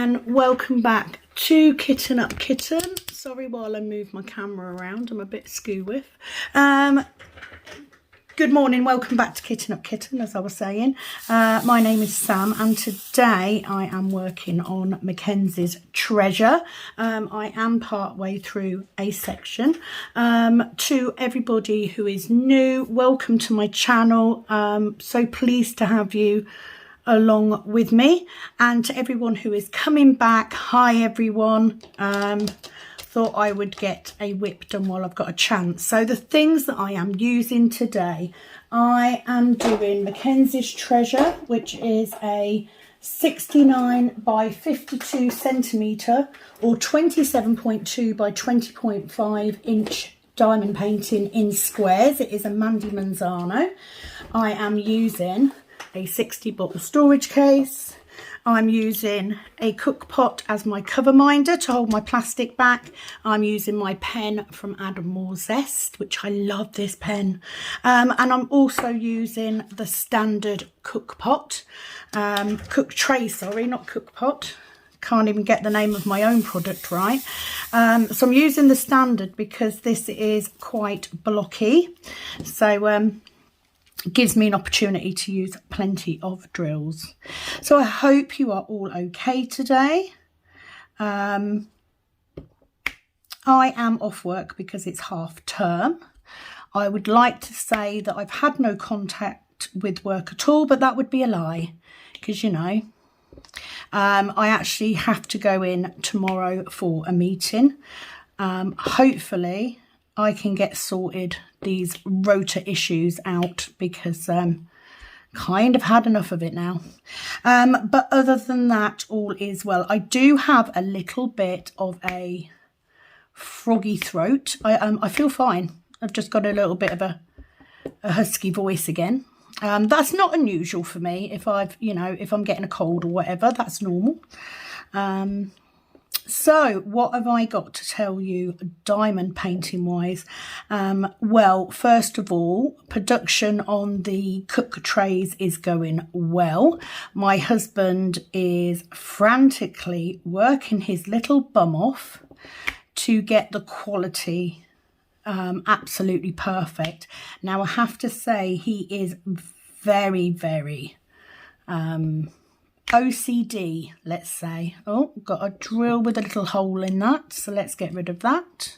and welcome back to Kitten Up Kitten. Sorry while I move my camera around, I'm a bit skew with. Good morning, welcome back to Kitten Up Kitten, as I was saying. My name is Sam and today I am working on Mackenzie's Treasure. I am part way through a section. To everybody who is new, welcome to my channel. So pleased to have you along with me, and to everyone who is coming back, hi everyone. Thought I would get a whip done while I've got a chance. So the things that I am using today, I am doing Mackenzie's Treasure, which is a 69 by 52 centimetre or 27.2 by 20.5 inch diamond painting in squares. It is a Mandy Manzano. I am using a 60 bottle storage case. I'm using a cook pot as my cover minder to hold my plastic back. I'm using my pen from Adam Moore Zest, which I love this pen. And I'm also using the standard cook pot, cook tray, sorry, not cook pot. Can't even get the name of my own product right. So I'm using the standard because this is quite blocky. So it gives me an opportunity to use plenty of drills. So I hope you are all okay today. I am off work because it's half term. I would like to say that I've had no contact with work at all, but that would be a lie because, you know, I actually have to go in tomorrow for a meeting. Hopefully I can get sorted these rota issues out because kind of had enough of it now. But other than that, all is well. I do have a little bit of a froggy throat. I feel fine. I've just got a little bit of a husky voice again. That's not unusual for me. If I'm getting a cold or whatever, that's normal. So what have I got to tell you diamond painting wise? Well, first of all, production on the cook trays is going well. My husband is frantically working his little bum off to get the quality absolutely perfect. Now I have to say he is very, very OCD, let's say. Oh, got a drill with a little hole in that, so let's get rid of that.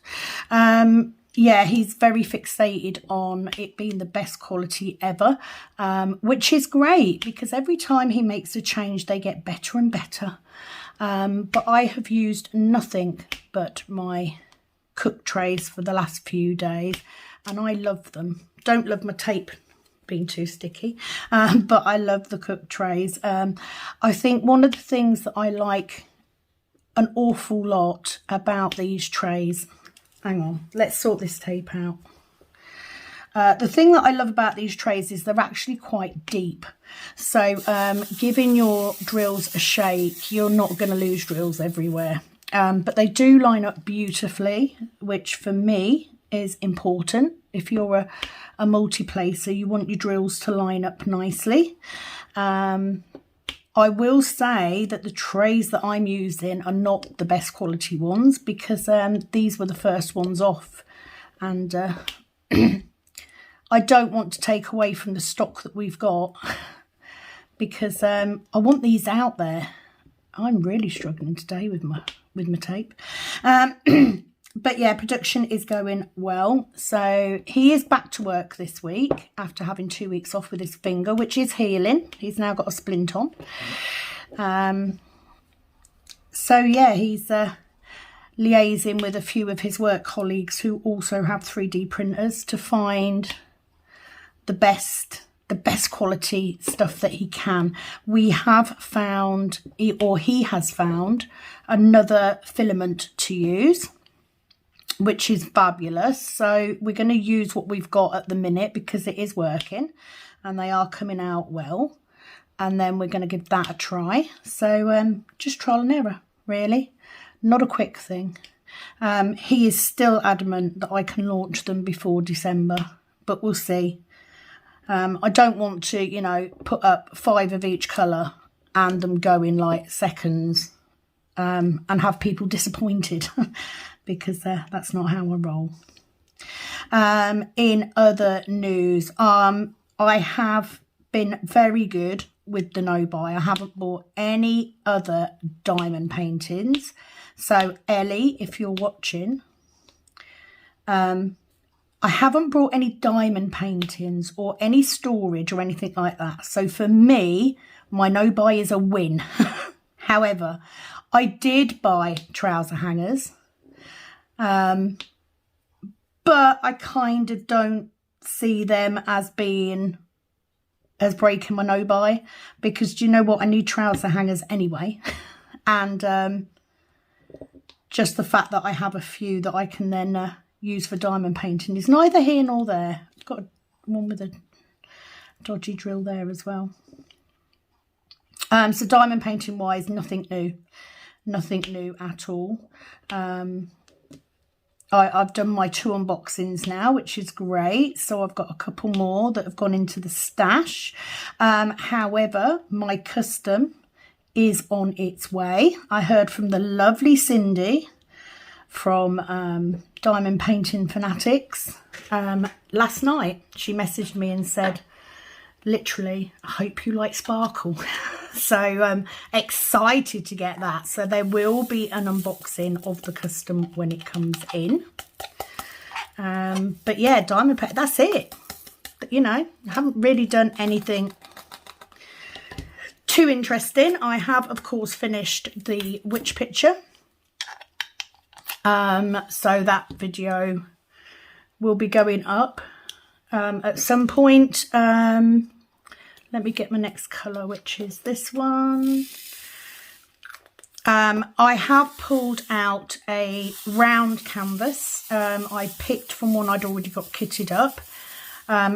Yeah, he's very fixated on it being the best quality ever, which is great because every time he makes a change they get better and better. But I have used nothing but my cook trays for the last few days and I love them. Don't love my tape being too sticky, but I love the cook trays. I think one of the things that I like an awful lot about these trays, hang on, let's sort this tape out. The thing that I love about these trays is they're actually quite deep, so giving your drills a shake, you're not going to lose drills everywhere, but they do line up beautifully, which for me is important. If you're a multi-placer, you want your drills to line up nicely. I will say that the trays that I'm using are not the best quality ones because these were the first ones off, and I don't want to take away from the stock that we've got because I want these out there. I'm really struggling today with my tape. But yeah, production is going well. So he is back to work this week after having 2 weeks off with his finger, which is healing. He's now got a splint on. So yeah, he's liaising with a few of his work colleagues who also have 3D printers to find the best quality stuff that he can. We have found, or he has found, another filament to use, which is fabulous. So we're going to use what we've got at the minute because it is working and they are coming out well, and then we're going to give that a try. So just trial and error, really, not a quick thing. He is still adamant that I can launch them before December, but we'll see. I don't want to, put up 5 of each colour and them go in like seconds. and have people disappointed because that's not how I roll. In other news, I have been very good with the no buy. I haven't bought any other diamond paintings. So Ellie, if you're watching, I haven't brought any diamond paintings or any storage or anything like that. So for me, my no buy is a win. However, I did buy trouser hangers, but I kind of don't see them as being as breaking my no buy, because do you know what, I need trouser hangers anyway. And just the fact that I have a few that I can then use for diamond painting is neither here nor there. I've got one with a dodgy drill there as well. So diamond painting wise, nothing new at all. I've done my 2 unboxings now, which is great. So I've got a couple more that have gone into the stash. However, my custom is on its way. I heard from the lovely Cindy from Diamond Painting Fanatics last night. She messaged me and said, literally, I hope you like sparkle. So excited to get that. So there will be an unboxing of the custom when it comes in. But yeah, diamond paint, that's it. You know, I haven't really done anything too interesting. I have, of course, finished the witch picture. So that video will be going up at some point. Let me get my next colour, which is this one. I have pulled out a round canvas. I picked from one I'd already got kitted up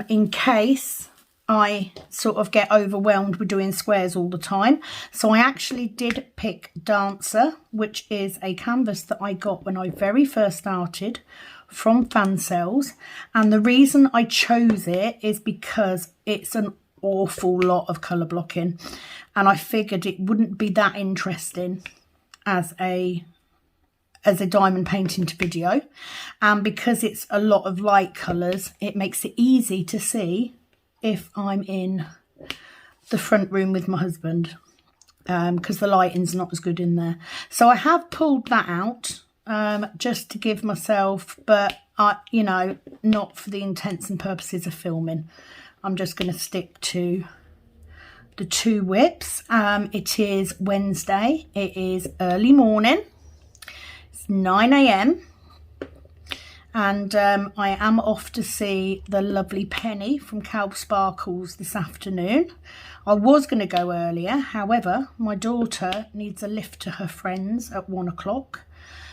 in case I sort of get overwhelmed with doing squares all the time. So I actually did pick Dancer, which is a canvas that I got when I very first started from Fan Sales. And the reason I chose it is because it's an awful lot of colour blocking, and I figured it wouldn't be that interesting as a diamond painting to video, and because it's a lot of light colours, it makes it easy to see if I'm in the front room with my husband, because the lighting's not as good in there. So I have pulled that out just to give myself, but you know, not for the intents and purposes of filming. I'm just going to stick to the 2 whips. It is Wednesday. It is early morning. It's 9 AM. And I am off to see the lovely Penny from Calb Sparkles this afternoon. I was going to go earlier. However, my daughter needs a lift to her friends at 1 o'clock.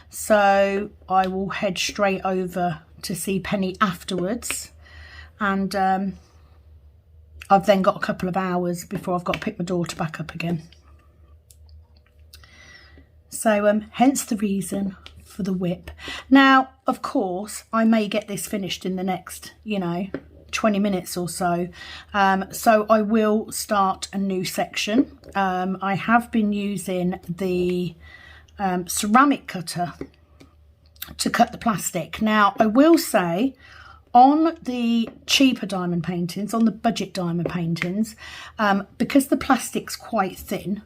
So I will head straight over to see Penny afterwards. And I've then got a couple of hours before I've got to pick my daughter back up again. So hence the reason for the whip. Now, of course, I may get this finished in the next, 20 minutes or so. So I will start a new section. I have been using the ceramic cutter to cut the plastic. Now, I will say, on the cheaper diamond paintings, on the budget diamond paintings, because the plastic's quite thin,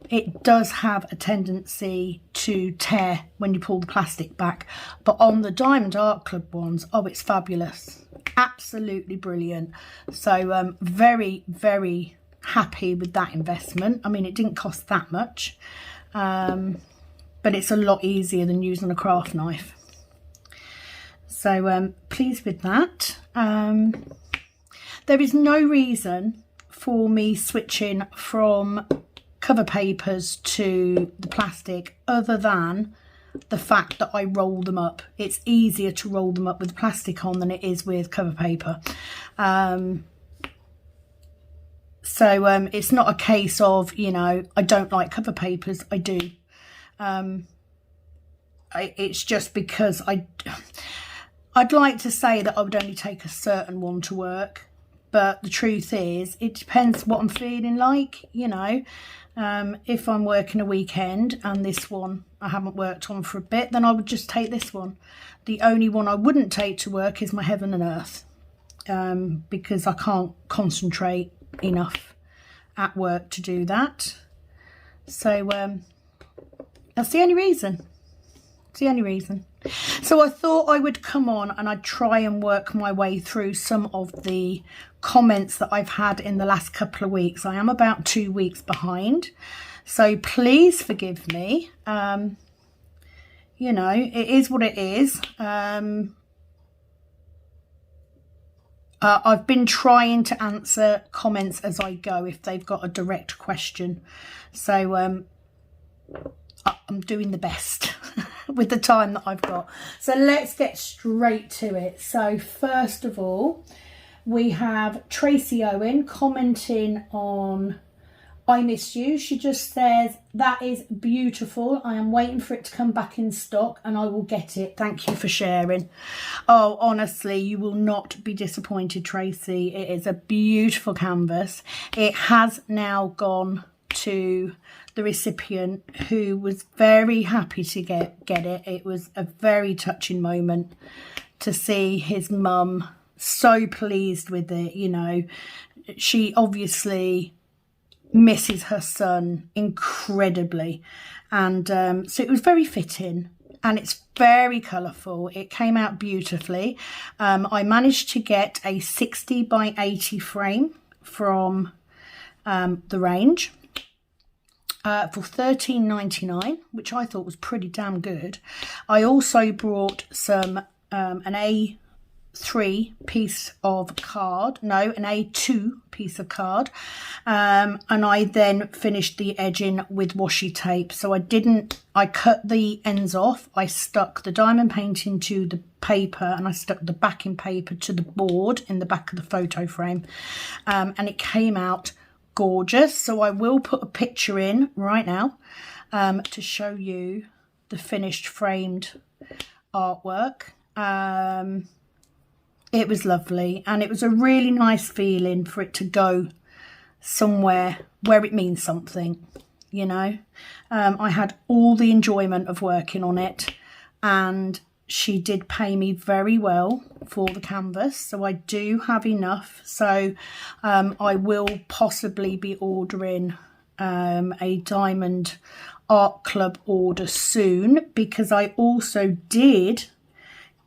it does have a tendency to tear when you pull the plastic back. But on the Diamond Art Club ones, oh, it's fabulous. Absolutely brilliant. So very, very happy with that investment. I mean, it didn't cost that much, but it's a lot easier than using a craft knife. So pleased with that. There is no reason for me switching from cover papers to the plastic other than the fact that I roll them up. It's easier to roll them up with plastic on than it is with cover paper. So it's not a case of, I don't like cover papers. I do. It's just because I'd like to say that I would only take a certain one to work, but the truth is it depends what I'm feeling like, If I'm working a weekend and this one I haven't worked on for a bit, then I would just take this one. The only one I wouldn't take to work is my Heaven and Earth, because I can't concentrate enough at work to do that. So that's the only reason. It's the only reason. So I thought I would come on and I'd try and work my way through some of the comments that I've had in the last couple of weeks. I am about 2 weeks behind, so please forgive me. You know, it is what it is. I've been trying to answer comments as I go if they've got a direct question. So I'm doing the best with the time that I've got. So let's get straight to it. So first of all, we have Tracy Owen commenting on I Miss You. She just says, that is beautiful. I am waiting for it to come back in stock and I will get it. Thank you for sharing. Oh, honestly, you will not be disappointed, Tracy. It is a beautiful canvas. It has now gone to the recipient, who was very happy to get it. It was a very touching moment to see his mum so pleased with it. You know, she obviously misses her son incredibly, and so it was very fitting, and it's very colourful. It came out beautifully. I managed to get a 60 by 80 frame from the range for $13.99, which I thought was pretty damn good. I also brought some an A3 piece of card, no, an A2 piece of card, and I then finished the edging with washi tape. So I cut the ends off, I stuck the diamond painting to the paper, and I stuck the backing paper to the board in the back of the photo frame, and it came out gorgeous. So I will put a picture in right now to show you the finished framed artwork. It was lovely, and it was a really nice feeling for it to go somewhere where it means something, you know. I had all the enjoyment of working on it, and she did pay me very well for the canvas, so I do have enough. So I will possibly be ordering a Diamond Art Club order soon, because I also did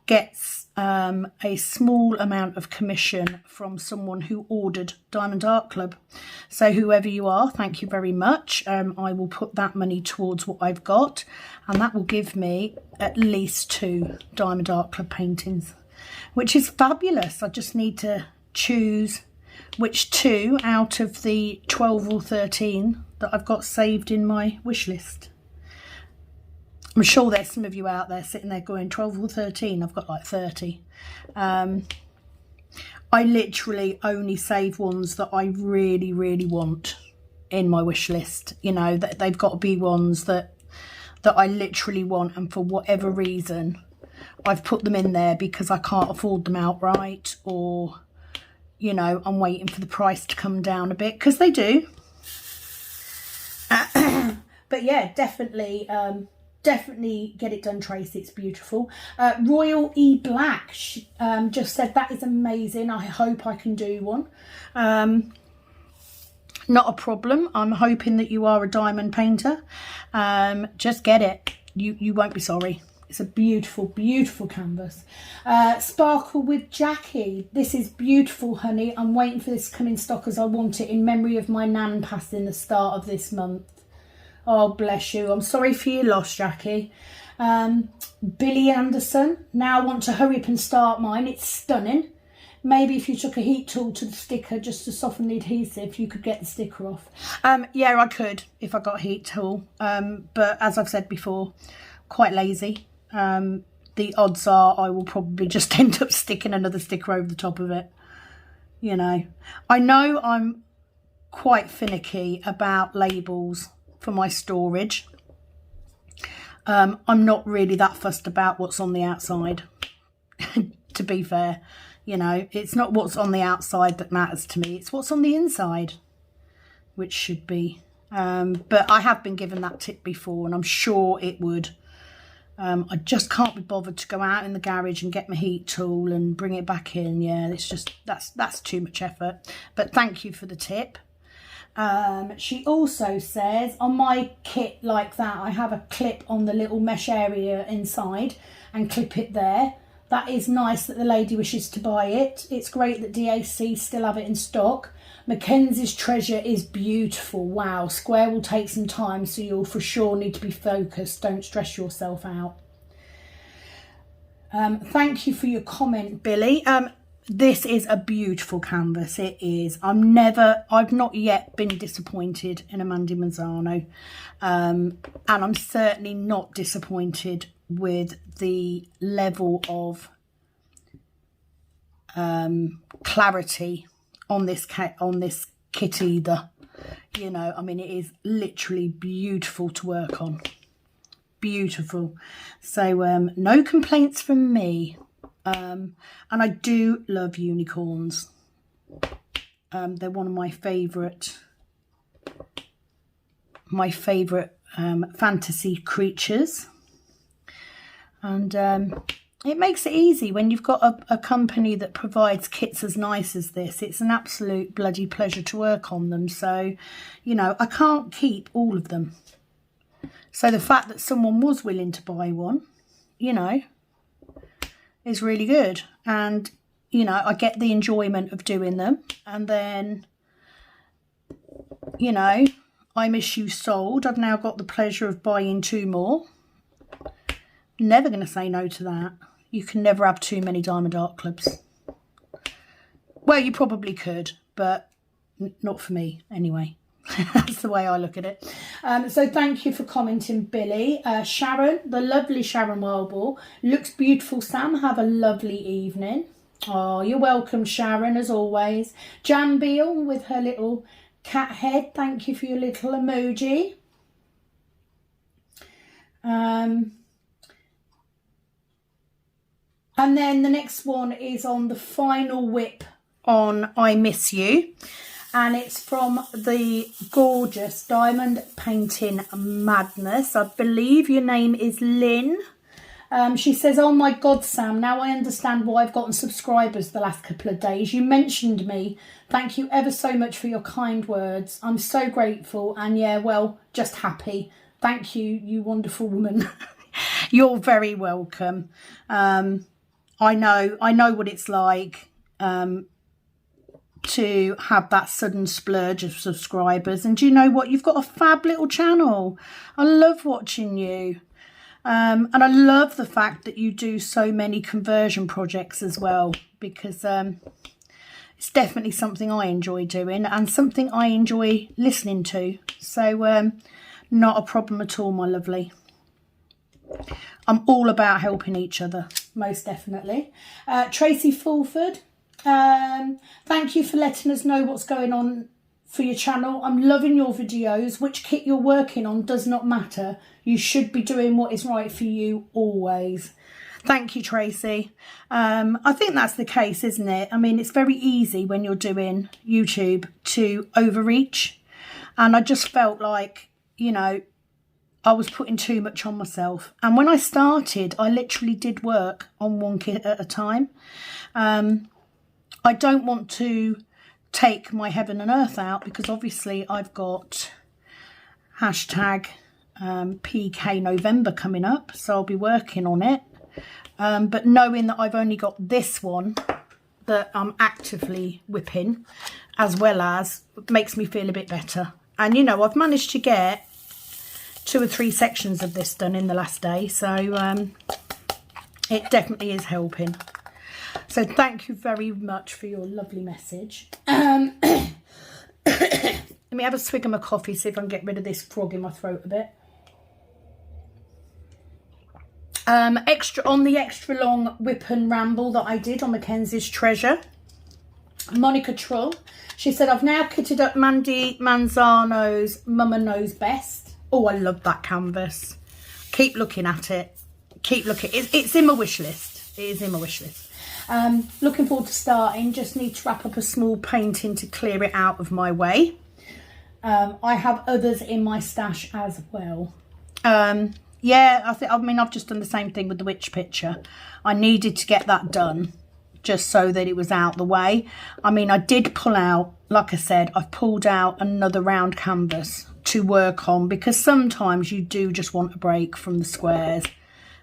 get a small amount of commission from someone who ordered Diamond Art Club. So whoever you are, thank you very much. I will put that money towards what I've got, and that will give me at least 2 Diamond Art Club paintings, which is fabulous. I just need to choose which 2 out of the 12 or 13 that I've got saved in my wish list. I'm sure there's some of you out there sitting there going, 12 or 13? I've got like 30. I literally only save ones that I really, really want in my wish list. You know, that they've got to be ones that I literally want, and for whatever reason, I've put them in there because I can't afford them outright, or, you know, I'm waiting for the price to come down a bit, because they do. But yeah, definitely get it done, Tracy. It's beautiful. Royal E Black just said, that is amazing. I hope I can do one. Not a problem. I'm hoping that you are a diamond painter. Just get it. You won't be sorry. It's a beautiful, beautiful canvas. Sparkle with Jackie. This is beautiful, honey. I'm waiting for this to come in stock, as I want it in memory of my nan passing the start of this month. Oh, bless you. I'm sorry for your loss, Jackie. Billy Anderson. Now I want to hurry up and start mine. It's stunning. Maybe if you took a heat tool to the sticker just to soften the adhesive, you could get the sticker off. Yeah, I could if I got a heat tool. But as I've said before, quite lazy. The odds are I will probably just end up sticking another sticker over the top of it. You know I'm quite finicky about labels for my storage. I'm not really that fussed about what's on the outside, to be fair. You know, it's not what's on the outside that matters to me, it's what's on the inside, which should be But I have been given that tip before, and I'm sure it would. I just can't be bothered to go out in the garage and get my heat tool and bring it back in. Yeah, it's just, that's too much effort. But thank you for the tip. She also says, on my kit like that, I have a clip on the little mesh area inside and clip it there. That is nice that the lady wishes to buy it. It's great that DAC still have it in stock. Mackenzie's Treasure is beautiful. Wow, square will take some time, so you'll for sure need to be focused. Don't stress yourself out. Thank you for your comment, Billy. This is a beautiful canvas. It is. I've not yet been disappointed in a Mandy Manzano. And I'm certainly not disappointed with the level of clarity on this kit either. You know, I mean, it is literally beautiful to work on. Beautiful. So no complaints from me. And I do love unicorns. They're one of my favourite fantasy creatures. And it makes it easy when you've got a company that provides kits as nice as this. It's an absolute bloody pleasure to work on them. So, you know, I can't keep all of them. So the fact that someone was willing to buy one, you know, is really good. And, you know, I get the enjoyment of doing them. And then, you know, I Miss You sold. I've now got the pleasure of buying 2 more. Never going to say no to that. You can never have too many Diamond Art Clubs. Well, you probably could, but not for me anyway. That's the way I look at it. So thank you for commenting, Billy. Sharon, the lovely Sharon Wildball. Looks beautiful, Sam. Have a lovely evening. Oh, you're welcome, Sharon, as always. Jan Beale with her little cat head. Thank you for your little emoji. And then the next one is on the final whip on I Miss You. And it's from the gorgeous Diamond Painting Madness. I believe your name is Lynn. She says, oh my God, Sam, now I understand why I've gotten subscribers the last couple of days. You mentioned me. Thank you ever so much for your kind words. I'm so grateful. And yeah, well, just happy. Thank you, you wonderful woman. You're very welcome. I know what it's like to have that sudden splurge of subscribers. And do you know what? You've got a fab little channel. I love watching you. And I love the fact that you do so many conversion projects as well, because it's definitely something I enjoy doing and something I enjoy listening to. So not a problem at all, my lovely. I'm all about helping each other, most definitely. Tracy Fulford, thank you for letting us know what's going on for your channel. I'm loving your videos. Which kit you're working on does not matter. You should be doing what is right for you always. Thank you, Tracy. I think that's the case, isn't it? I mean, it's very easy when you're doing YouTube to overreach. And I just felt like, you know, I was putting too much on myself. And when I started, I literally did work on one kit at a time. I don't want to take my heaven and earth out, because obviously I've got hashtag PK November coming up. So I'll be working on it. But knowing that I've only got this one that I'm actively whipping, as well as, makes me feel a bit better. And, you know, I've managed to get 2 or 3 sections of this done in the last day, so it definitely is helping. So thank you very much for your lovely message. Let me have a swig of my coffee, see if I can get rid of this frog in my throat a bit. Extra on the extra long whip and ramble that I did on Mackenzie's Treasure, Monica Trull, she said, I've now kitted up Mandy Manzano's Mama Knows Best. Oh, I love that canvas. Keep looking at it. Keep looking. It's in my wish list. It is in my wish list. Looking forward to starting. Just need to wrap up a small painting to clear it out of my way. I have others in my stash as well. Yeah, I mean, I've just done the same thing with the witch picture. I needed to get that done just so that it was out the way. I mean, I did pull out, like I said, I've pulled out another round canvas to work on, because sometimes you do just want a break from the squares.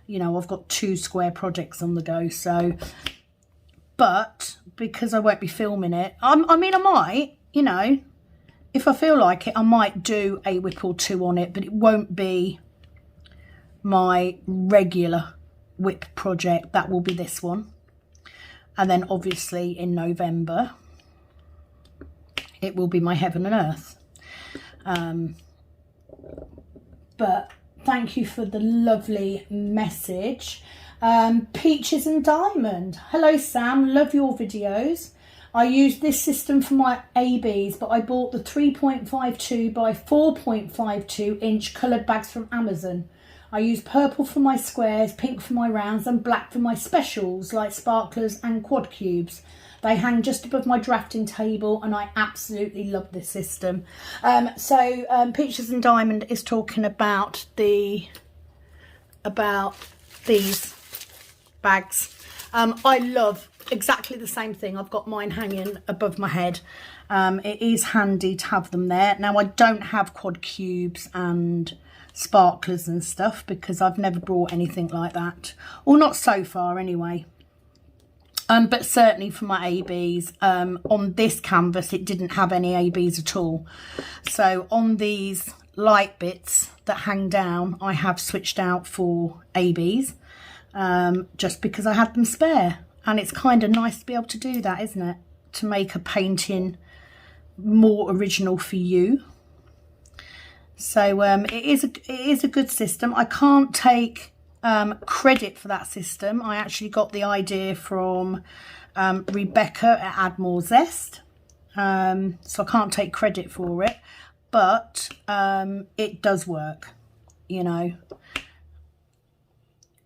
You know, I've got 2 square projects on the go, so, but because I won't be filming it, I mean, I might, you know, if I feel like it, I might do a whip or 2 on it, but it won't be my regular whip project. That will be this one. And then obviously in November, it will be my heaven and earth. But thank you for the lovely message. Peaches and Diamond. Hello, Sam. Love your videos. I used this system for my ABs, but I bought the 3.52 by 4.52 inch coloured bags from Amazon. I use purple for my squares, pink for my rounds, and black for my specials like sparklers and quad cubes. They hang just above my drafting table, and I absolutely love this system. Peaches and Diamond is talking about these bags. I love exactly the same thing. I've got mine hanging above my head. It is handy to have them there. Now, I don't have quad cubes and sparklers and stuff because I've never brought anything like that, or not so far anyway. But certainly for my ABs, on this canvas it didn't have any ABs at all. So on these light bits that hang down, I have switched out for ABs, just because I had them spare. And it's kind of nice to be able to do that, isn't it? To make a painting more original for you. So it is a good system. I can't take credit for that system. I actually got the idea from Rebecca at Add More Zest. So I can't take credit for it, but it does work, you know.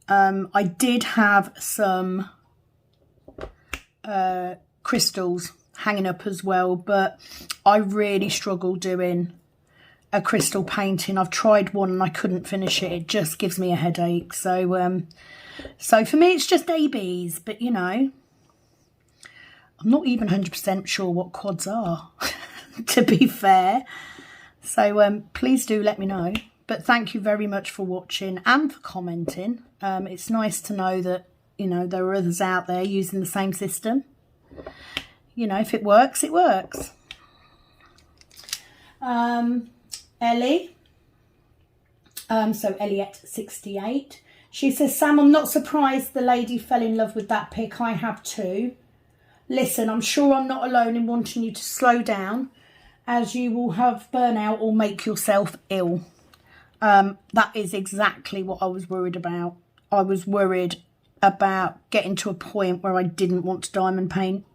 I did have some crystals hanging up as well, but I really struggle doing a crystal painting. I've tried one and I couldn't finish it. It just gives me a headache. So so for me it's just ABs, but you know, I'm not even 100% sure what quads are to be fair. So please do let me know. But thank you very much for watching and for commenting. It's nice to know that, you know, there are others out there using the same system. You know, if it works, it works. Ellie, so Elliot68, she says, Sam, I'm not surprised the lady fell in love with that pic. I have too. Listen, I'm sure I'm not alone in wanting you to slow down, as you will have burnout or make yourself ill. That is exactly what I was worried about. I was worried about getting to a point where I didn't want to diamond paint.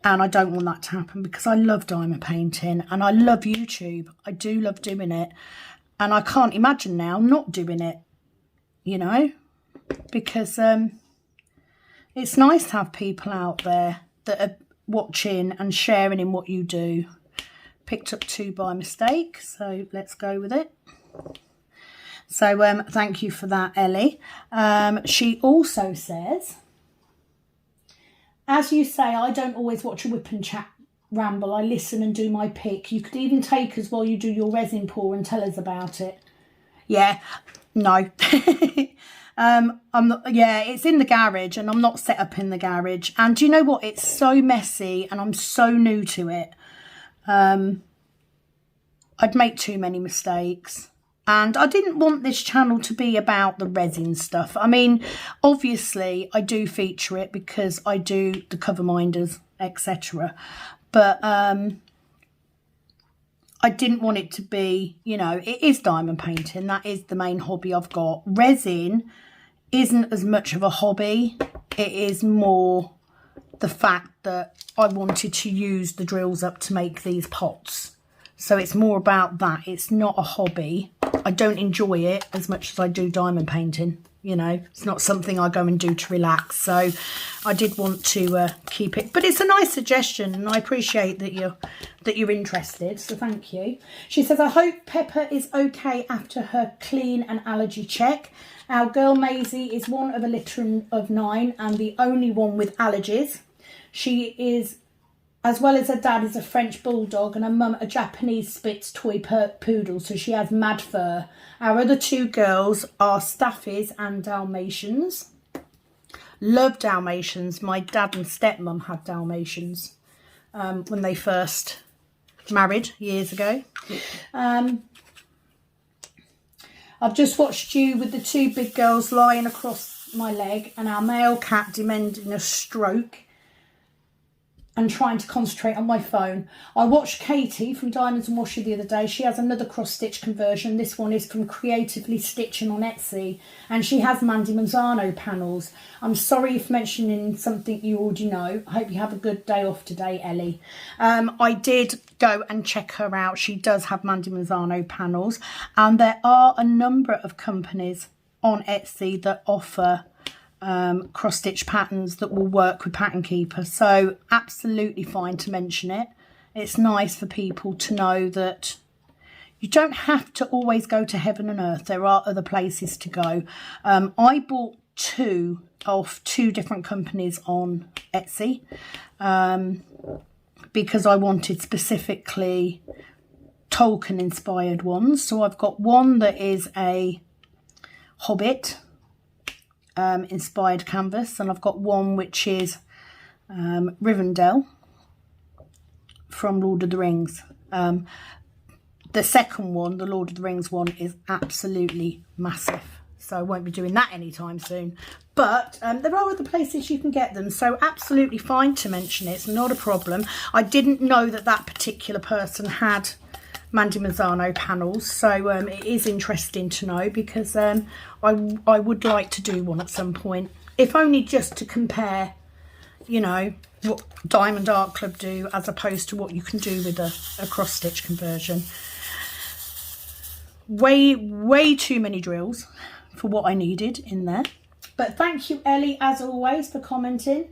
And I don't want that to happen because I love diamond painting and I love YouTube. I do love doing it. And I can't imagine now not doing it, you know, because it's nice to have people out there that are watching and sharing in what you do. Picked up 2 by mistake, so let's go with it. So thank you for that, Ellie. She also says, as you say, I don't always watch a whip and chat ramble. I listen and do my pick. You could even take us while you do your resin pour and tell us about it. Yeah, no. I'm not, yeah, it's in the garage and I'm not set up in the garage. And do you know what? It's so messy and I'm so new to it. I'd make too many mistakes. And I didn't want this channel to be about the resin stuff. I mean, obviously, I do feature it because I do the cover minders, etc. But I didn't want it to be, you know, it is diamond painting. That is the main hobby I've got. Resin isn't as much of a hobby. It is more the fact that I wanted to use the drills up to make these pots. So it's more about that. It's not a hobby. I don't enjoy it as much as I do diamond painting. You know, it's not something I go and do to relax. So I did want to keep it. But it's a nice suggestion, and I appreciate that you're interested. So thank you. She says, I hope Pepper is okay after her clean and allergy check. Our girl Maisie is one of a litter of 9 and the only one with allergies. She is, as well as her dad, is a French bulldog and her mum a Japanese Spitz toy poodle, so she has mad fur. Our other 2 girls are Staffies and Dalmatians. Love Dalmatians. My dad and stepmum had Dalmatians when they first married years ago. I've just watched you with the 2 big girls lying across my leg and our male cat demanding a stroke and trying to concentrate on my phone. I watched Katie from Diamonds and Washi the other day. She has another cross-stitch conversion. This one is from Creatively Stitching on Etsy, and she has Mandy Manzano panels. I'm sorry if mentioning something you already know. I hope you have a good day off today, Ellie. I did go and check her out. She does have Mandy Manzano panels, and there are a number of companies on Etsy that offer cross stitch patterns that will work with Pattern Keeper, so absolutely fine to mention it. It's nice for people to know that you don't have to always go to heaven and earth. There are other places to go. I bought 2 off 2 different companies on Etsy because I wanted specifically Tolkien inspired ones. So I've got one that is a Hobbit inspired canvas, and I've got one which is Rivendell from Lord of the Rings. The second one, the Lord of the Rings one, is absolutely massive, so I won't be doing that anytime soon, but there are other places you can get them, so absolutely fine to mention it. It's not a problem. I didn't know that that particular person had Mandy Manzano panels, so it is interesting to know, because I would like to do one at some point, if only just to compare, you know, what Diamond Art Club do as opposed to what you can do with a cross stitch conversion. Way too many drills for what I needed in there, but thank you, Ellie, as always, for commenting.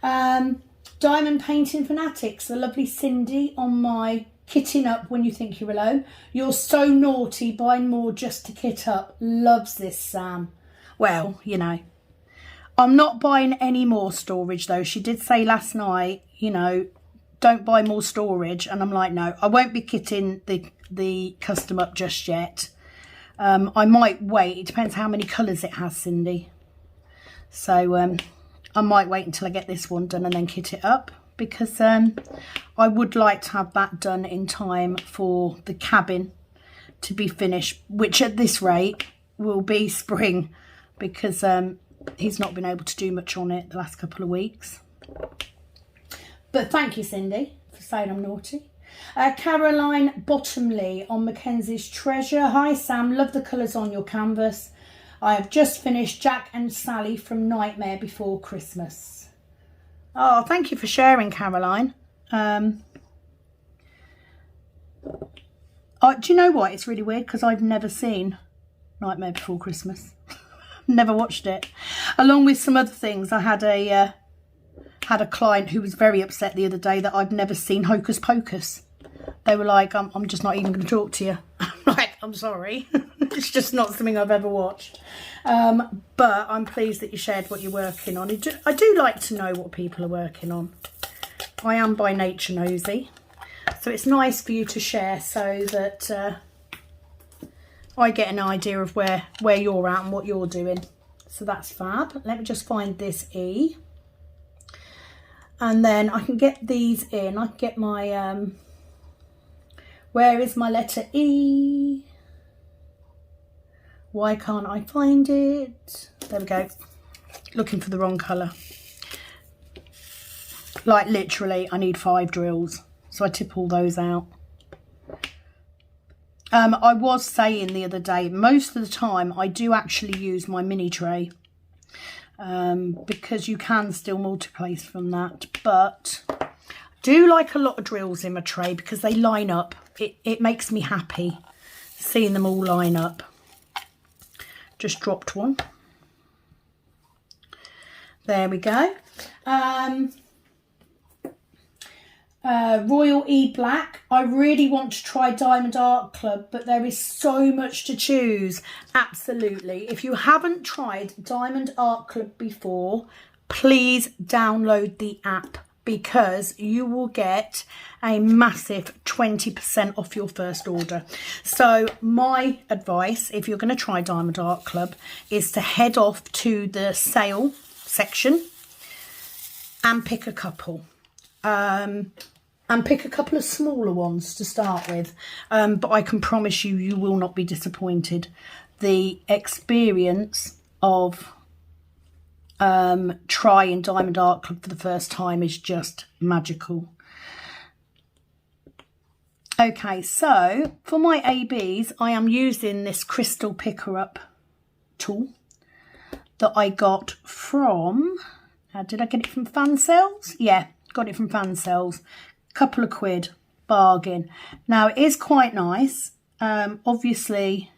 Diamond Painting Fanatics, the lovely Cindy on my kitting up when you think you're alone. You're so naughty, buying more just to kit up. Loves this, Sam. Well, you know, I'm not buying any more storage though. She did say last night, you know, don't buy more storage, and I'm like, no, I won't be kitting the custom up just yet. I might wait. It depends how many colours it has, Cindy. So I might wait until I get this one done and then kit it up, because I would like to have that done in time for the cabin to be finished, which at this rate will be spring, because he's not been able to do much on it the last couple of weeks. But thank you, Cindy, for saying I'm naughty. Caroline Bottomley on Mackenzie's Treasure. Hi, Sam. Love the colours on your canvas. I have just finished Jack and Sally from Nightmare Before Christmas. Oh, thank you for sharing, Caroline. Do you know what? It's really weird, because I've never seen Nightmare Before Christmas. Never watched it. Along with some other things, I had a client who was very upset the other day that I'd never seen Hocus Pocus. They were like, I'm just not even going to talk to you. I'm like, I'm sorry. It's just not something I've ever watched. But I'm pleased that you shared what you're working on. I do like to know what people are working on. I am by nature nosy. So it's nice for you to share, so that I get an idea of where you're at and what you're doing. So that's fab. Let me just find this E. And then I can get these in. I can get my... where is my letter E? Why can't I find it? There we go. Looking for the wrong colour. Like literally, I need 5 drills. So I tip all those out. I was saying the other day, most of the time I do actually use my mini tray. Because you can still multiplace from that. But I do like a lot of drills in my tray, because they line up. It makes me happy seeing them all line up. Just dropped one. There we go. Royal E Black. I really want to try Diamond Art Club, but there is so much to choose. Absolutely. If you haven't tried Diamond Art Club before, please download the app, because you will get a massive 20% off your first order. So my advice, if you're going to try Diamond Art Club, is to head off to the sale section and pick a couple. And pick a couple of smaller ones to start with. But I can promise you, you will not be disappointed. The experience of trying Diamond Art Club for the first time is just magical. Okay, so for my ABs, I am using this crystal picker up tool that I got from, did I get it from Fan Sales? Yeah, got it from Fan Sales. Couple of quid, bargain. Now it is quite nice. Obviously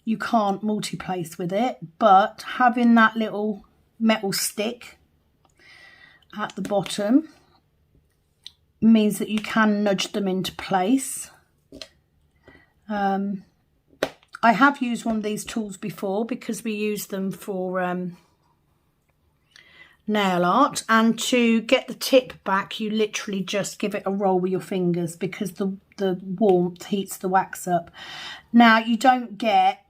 you can't multi-place with it, but having that little metal stick at the bottom means that you can nudge them into place. I have used one of these tools before because we use them for nail art, and to get the tip back you literally just give it a roll with your fingers, because the warmth heats the wax up. Now you don't get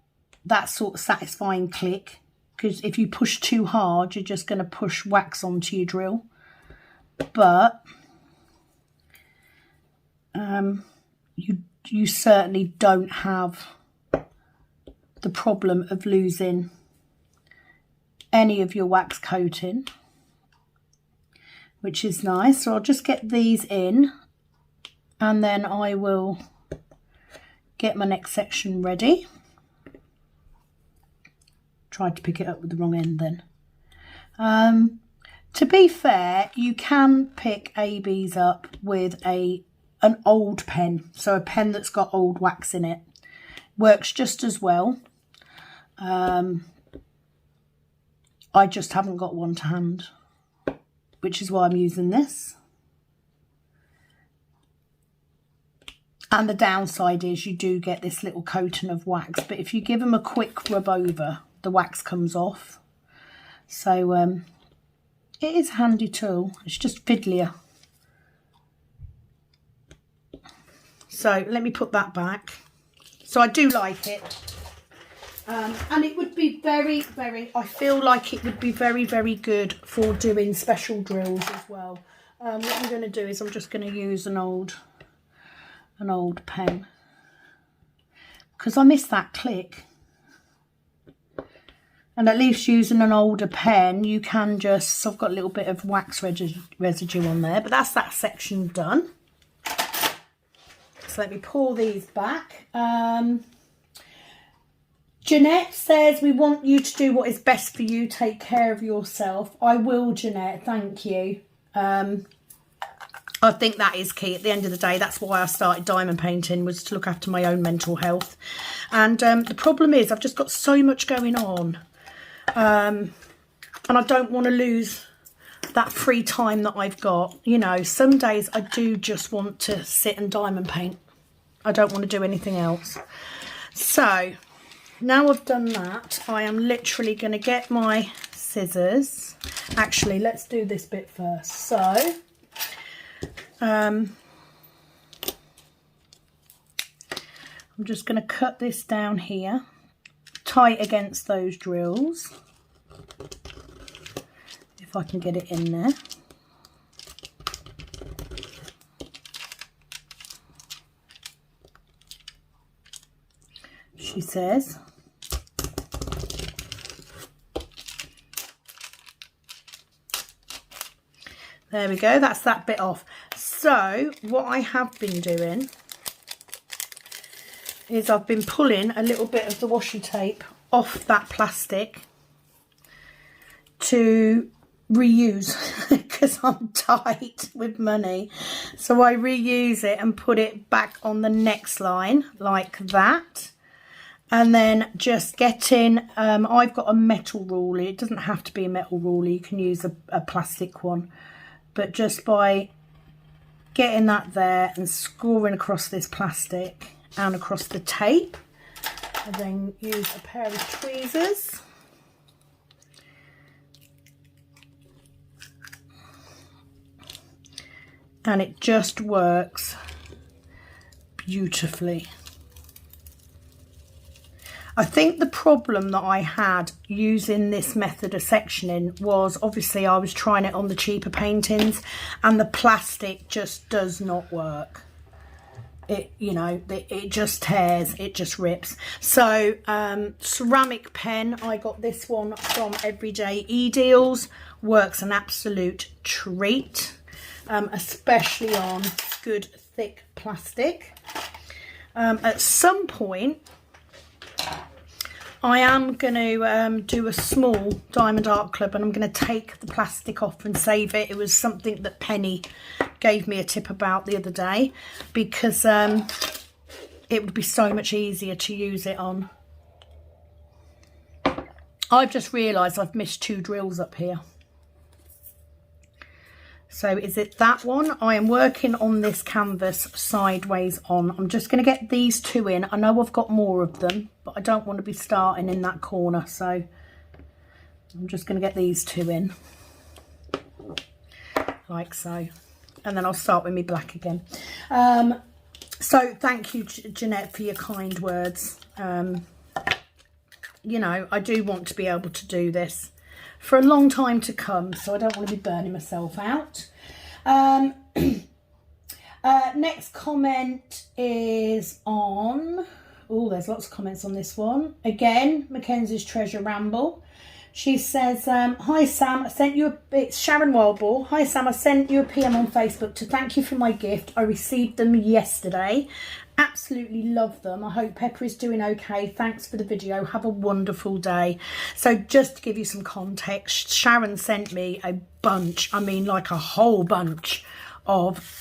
that sort of satisfying click, because if you push too hard you're just going to push wax onto your drill, but you certainly don't have the problem of losing any of your wax coating, which is nice. So I'll just get these in, and then I will get my next section ready. Tried to pick it up with the wrong end then. To be fair, you can pick ABs up with an old pen, so a pen that's got old wax in it. Works just as well. I just haven't got one to hand, which is why I'm using this. And the downside is you do get this little coating of wax, but if you give them a quick rub over, the wax comes off. So it is a handy tool. It's just fiddlier. So let me put that back. So I do like it. And it would be very, I feel like it would be very, very good for doing special drills as well. What I'm going to do is I'm just going to use an old pen, because I miss that click. And at least using an older pen, you can just, so I've got a little bit of wax residue on there, but that's that section done. So let me pull these back. Jeanette says, we want you to do what is best for you. Take care of yourself. I will, Jeanette. Thank you. I think that is key. At the end of the day, that's why I started diamond painting, was to look after my own mental health. And the problem is I've just got so much going on. And I don't want to lose that free time that I've got. You know, some days I do just want to sit and diamond paint. I don't want to do anything else. So now I've done that, I am literally going to get my scissors. Actually, let's do this bit first. So I'm just going to cut this down here, tight against those drills, if I can get it in there. She says. There we go, that's that bit off. So what I have been doing is I've been pulling a little bit of the washi tape off that plastic to reuse, because I'm tight with money. So I reuse it and put it back on the next line like that. And then just getting, I've got a metal ruler. It doesn't have to be a metal ruler. You can use a plastic one. But just by getting that there and scoring across this plastic and across the tape, and then use a pair of tweezers. And it just works beautifully. I think the problem that I had using this method of sectioning was obviously I was trying it on the cheaper paintings and the plastic just does not work. It, you know, it just tears, it just rips. So ceramic pen, I got this one from Everyday E-Deals, works an absolute treat, especially on good thick plastic. At some point I am going to do a small Diamond Art Club, and I'm going to take the plastic off and save it. It was something that Penny gave me a tip about the other day, because it would be so much easier to use it on. I've just realised I've missed 2 drills up here. So is it that one? I am working on this canvas sideways on. I'm just going to get these 2 in. I know I've got more of them, but I don't want to be starting in that corner. So I'm just going to get these 2 in. Like so. And then I'll start with me black again. So thank you, Jeanette, for your kind words. You know, I do want to be able to do this for a long time to come, so I don't want to be burning myself out. Next comment is on, oh, there's lots of comments on this one. Again, Mackenzie's Treasure Ramble. She says, hi Sam, I sent you it's Sharon Wildball. Hi Sam, I sent you a PM on Facebook to thank you for my gift. I received them yesterday. Absolutely love them. I hope Pepper is doing okay. Thanks for the video. Have a wonderful day. So just to give you some context, Sharon sent me a bunch, I mean like a whole bunch of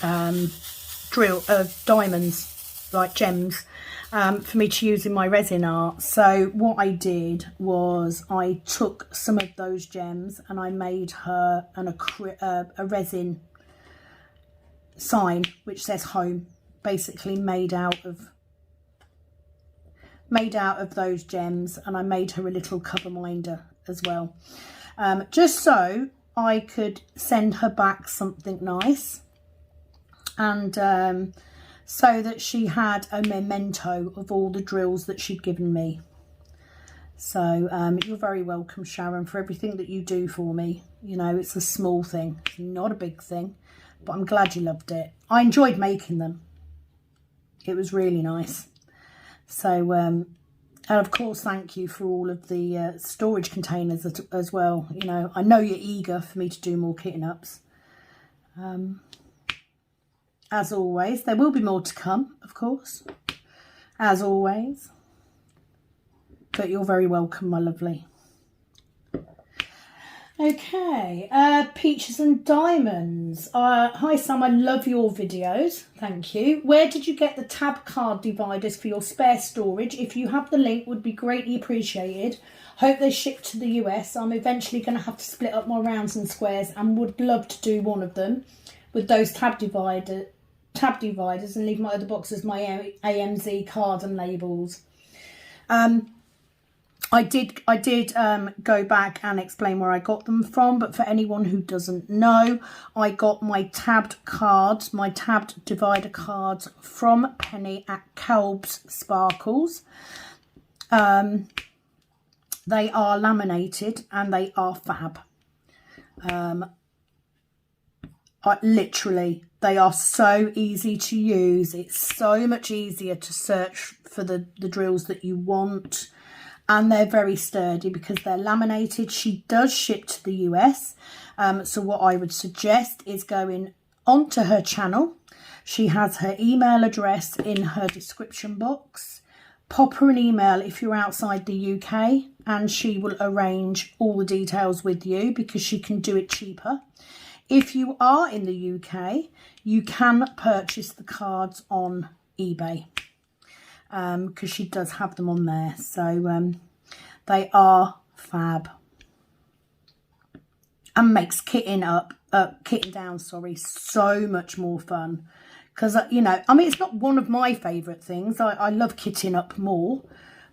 diamonds, like gems, for me to use in my resin art. So what I did was I took some of those gems and I made her a resin sign which says home, basically made out of those gems, and I made her a little cover minder as well, just so I could send her back something nice, and so that she had a memento of all the drills that she'd given me. So you're very welcome, Sharon, for everything that you do for me. You know, it's a small thing, it's not a big thing, but I'm glad you loved it. I enjoyed making them. It was really nice. So, and of course, thank you for all of the storage containers as well. You know, I know you're eager for me to do more kitten ups. As always, there will be more to come, of course, as always. But you're very welcome, my lovely. Okay, Peaches and Diamonds. Hi Sam, I love your videos. Thank you. Where did you get the tab card dividers for your spare storage? If you have the link, would be greatly appreciated. Hope they ship to the US. I'm eventually going to have to split up my rounds and squares and would love to do one of them with those tab dividers and leave my other boxes my AMZ cards and labels. I did go back and explain where I got them from, but for anyone who doesn't know, I got my tabbed cards, my tabbed divider cards from Penny at Kelb's Sparkles. They are laminated and they are fab. Literally, they are so easy to use. It's so much easier to search for the drills that you want. And they're very sturdy because they're laminated. She does ship to the US. So what I would suggest is going onto her channel. She has her email address in her description box. Pop her an email if you're outside the UK and she will arrange all the details with you because she can do it cheaper. If you are in the UK, you can purchase the cards on eBay. because she does have them on there. So they are fab. And makes kitting down, sorry, so much more fun. Because, you know, I mean, it's not one of my favourite things. I love kitting up more.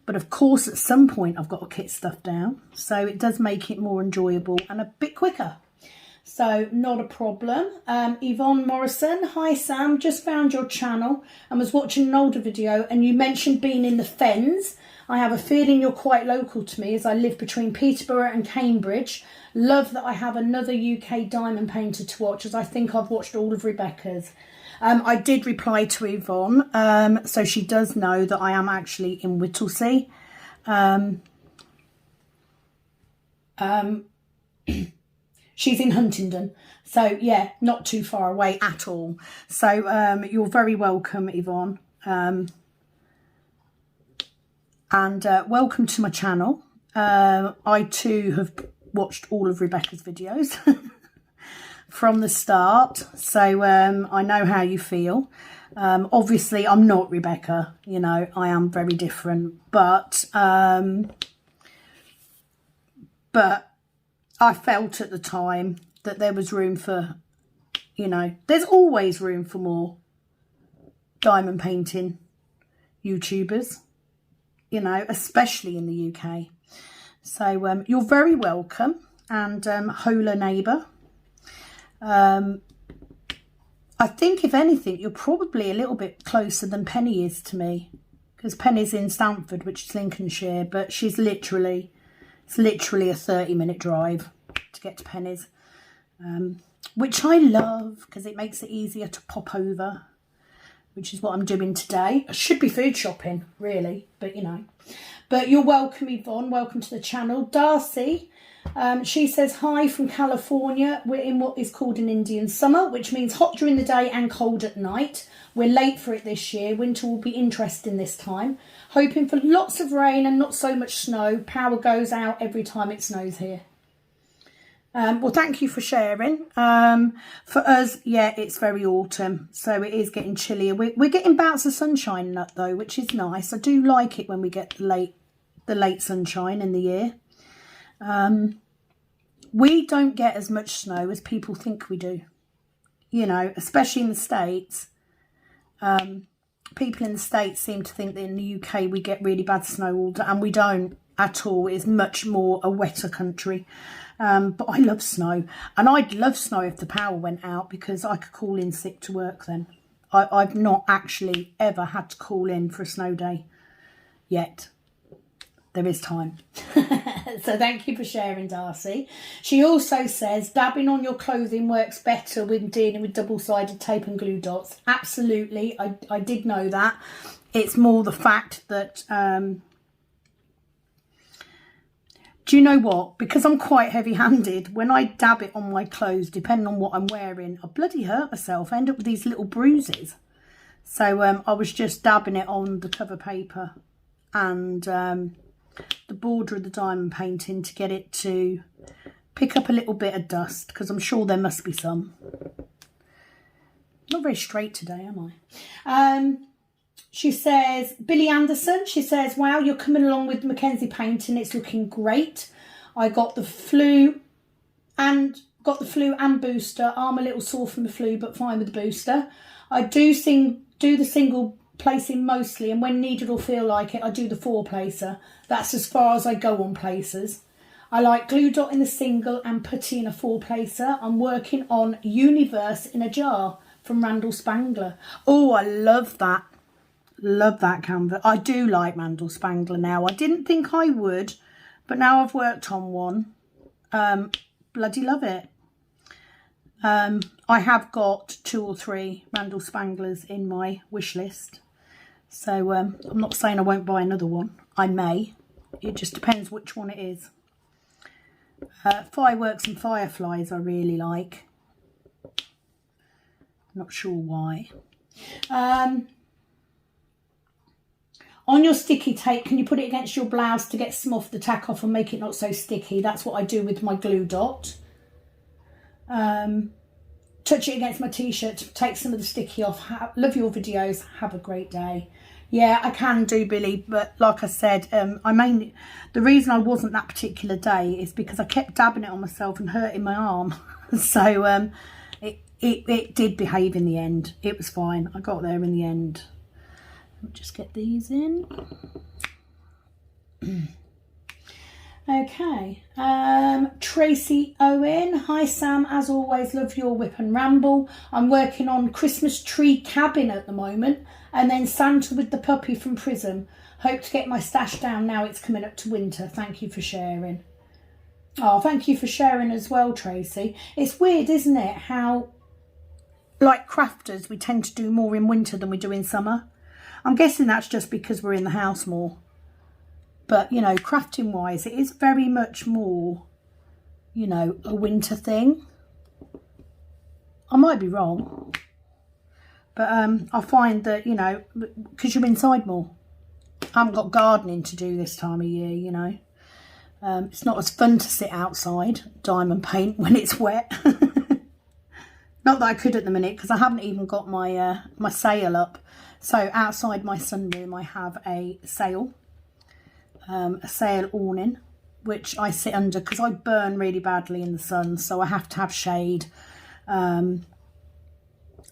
But, of course, at some point I've got to kit stuff down. So it does make it more enjoyable and a bit quicker. So, not a problem. Yvonne Morrison, hi Sam, just found your channel and was watching an older video and you mentioned being in the Fens. I have a feeling you're quite local to me as I live between Peterborough and Cambridge. Love that I have another UK diamond painter to watch as I think I've watched all of Rebecca's. I did reply to Yvonne, so she does know that I am actually in Whittlesea. She's in Huntingdon, so yeah, not too far away at all. So you're very welcome, Yvonne, and welcome to my channel. I too have watched all of Rebecca's videos from the start, so I know how you feel. Obviously I'm not Rebecca, you know, I am very different, but I felt at the time that there was room for, you know, there's always room for more diamond painting YouTubers, you know, especially in the UK. So you're very welcome, and hola neighbour. I think if anything you're probably a little bit closer than Penny is to me, because Penny's in Stamford, which is Lincolnshire, but she's literally, it's literally a 30-minute drive to get to Penny's, which I love because it makes it easier to pop over, which is what I'm doing today. I should be food shopping really, but you know. But you're welcome, Yvonne. Welcome to the channel. Darcy, she says, hi from California. We're in what is called an Indian summer, which means hot during the day and cold at night. We're late for it this year. Winter will be interesting this time. Hoping for lots of rain and not so much snow. Power goes out every time it snows here. Well, thank you for sharing. For us, yeah, it's very autumn, so it is getting chillier. We're getting bouts of sunshine though, which is nice. I do like it when we get the late sunshine in the year. We don't get as much snow as people think we do, you know, especially in the States. People in the States seem to think that in the UK we get really bad snow all day, and we don't at all. It's much more a wetter country. But I love snow, and I'd love snow if the power went out because I could call in sick to work then. I've not actually ever had to call in for a snow day yet. There is time. So thank you for sharing, Darcy. She also says dabbing on your clothing works better when dealing with double-sided tape and glue dots. Absolutely, I did know that. It's more the fact that do you know what? Because I'm quite heavy-handed, when I dab it on my clothes, depending on what I'm wearing, I bloody hurt myself. I end up with these little bruises. So I was just dabbing it on the cover paper and the border of the diamond painting to get it to pick up a little bit of dust, because I'm sure there must be some. Not very straight today, am I? She says, Billy Anderson, she says, wow, you're coming along with Mackenzie painting. It's looking great. I got the flu and booster. I'm a little sore from the flu, but fine with the booster. I do the single placing mostly, and when needed or feel like it, I do the 4-placer. That's as far as I go on placers. I like glue dot in the single and putty in a 4-placer. I'm working on Universe in a jar from Randall Spangler. Oh, I love that. Love that canvas. I do like Randall Spangler now. I didn't think I would, but now I've worked on one. Bloody love it. I have got 2 or 3 Randall Spanglers in my wish list. So I'm not saying I won't buy another one. I may. It just depends which one it is. Fireworks and Fireflies I really like. Not sure why. On your sticky tape, can you put it against your blouse to get some of the tack off and make it not so sticky? That's what I do with my glue dot. Touch it against my t-shirt to take some of the sticky off. Love your videos. Have a great day. Yeah, I can do, Billy, but like I said, the reason I wasn't that particular day is because I kept dabbing it on myself and hurting my arm. So it did behave in the end. It was fine. I got there in the end. Let me just get these in. Okay, Tracy Owen, hi Sam, as always love your whip and ramble. I'm working on Christmas tree cabin at the moment, and then Santa with the puppy from Prism. Hope to get my stash down now it's coming up to winter. Thank you for sharing. Oh, thank you for sharing as well, Tracy. It's weird, isn't it, how like crafters we tend to do more in winter than we do in summer. I'm guessing that's just because we're in the house more. But, you know, crafting wise, it is very much more, you know, a winter thing. I might be wrong. But I find that, you know, because you're inside more. I haven't got gardening to do this time of year, you know. It's not as fun to sit outside, diamond paint, when it's wet. Not that I could at the minute, because I haven't even got my, my sail up. So outside my sunroom, I have a sail awning, which I sit under because I burn really badly in the sun, so I have to have shade.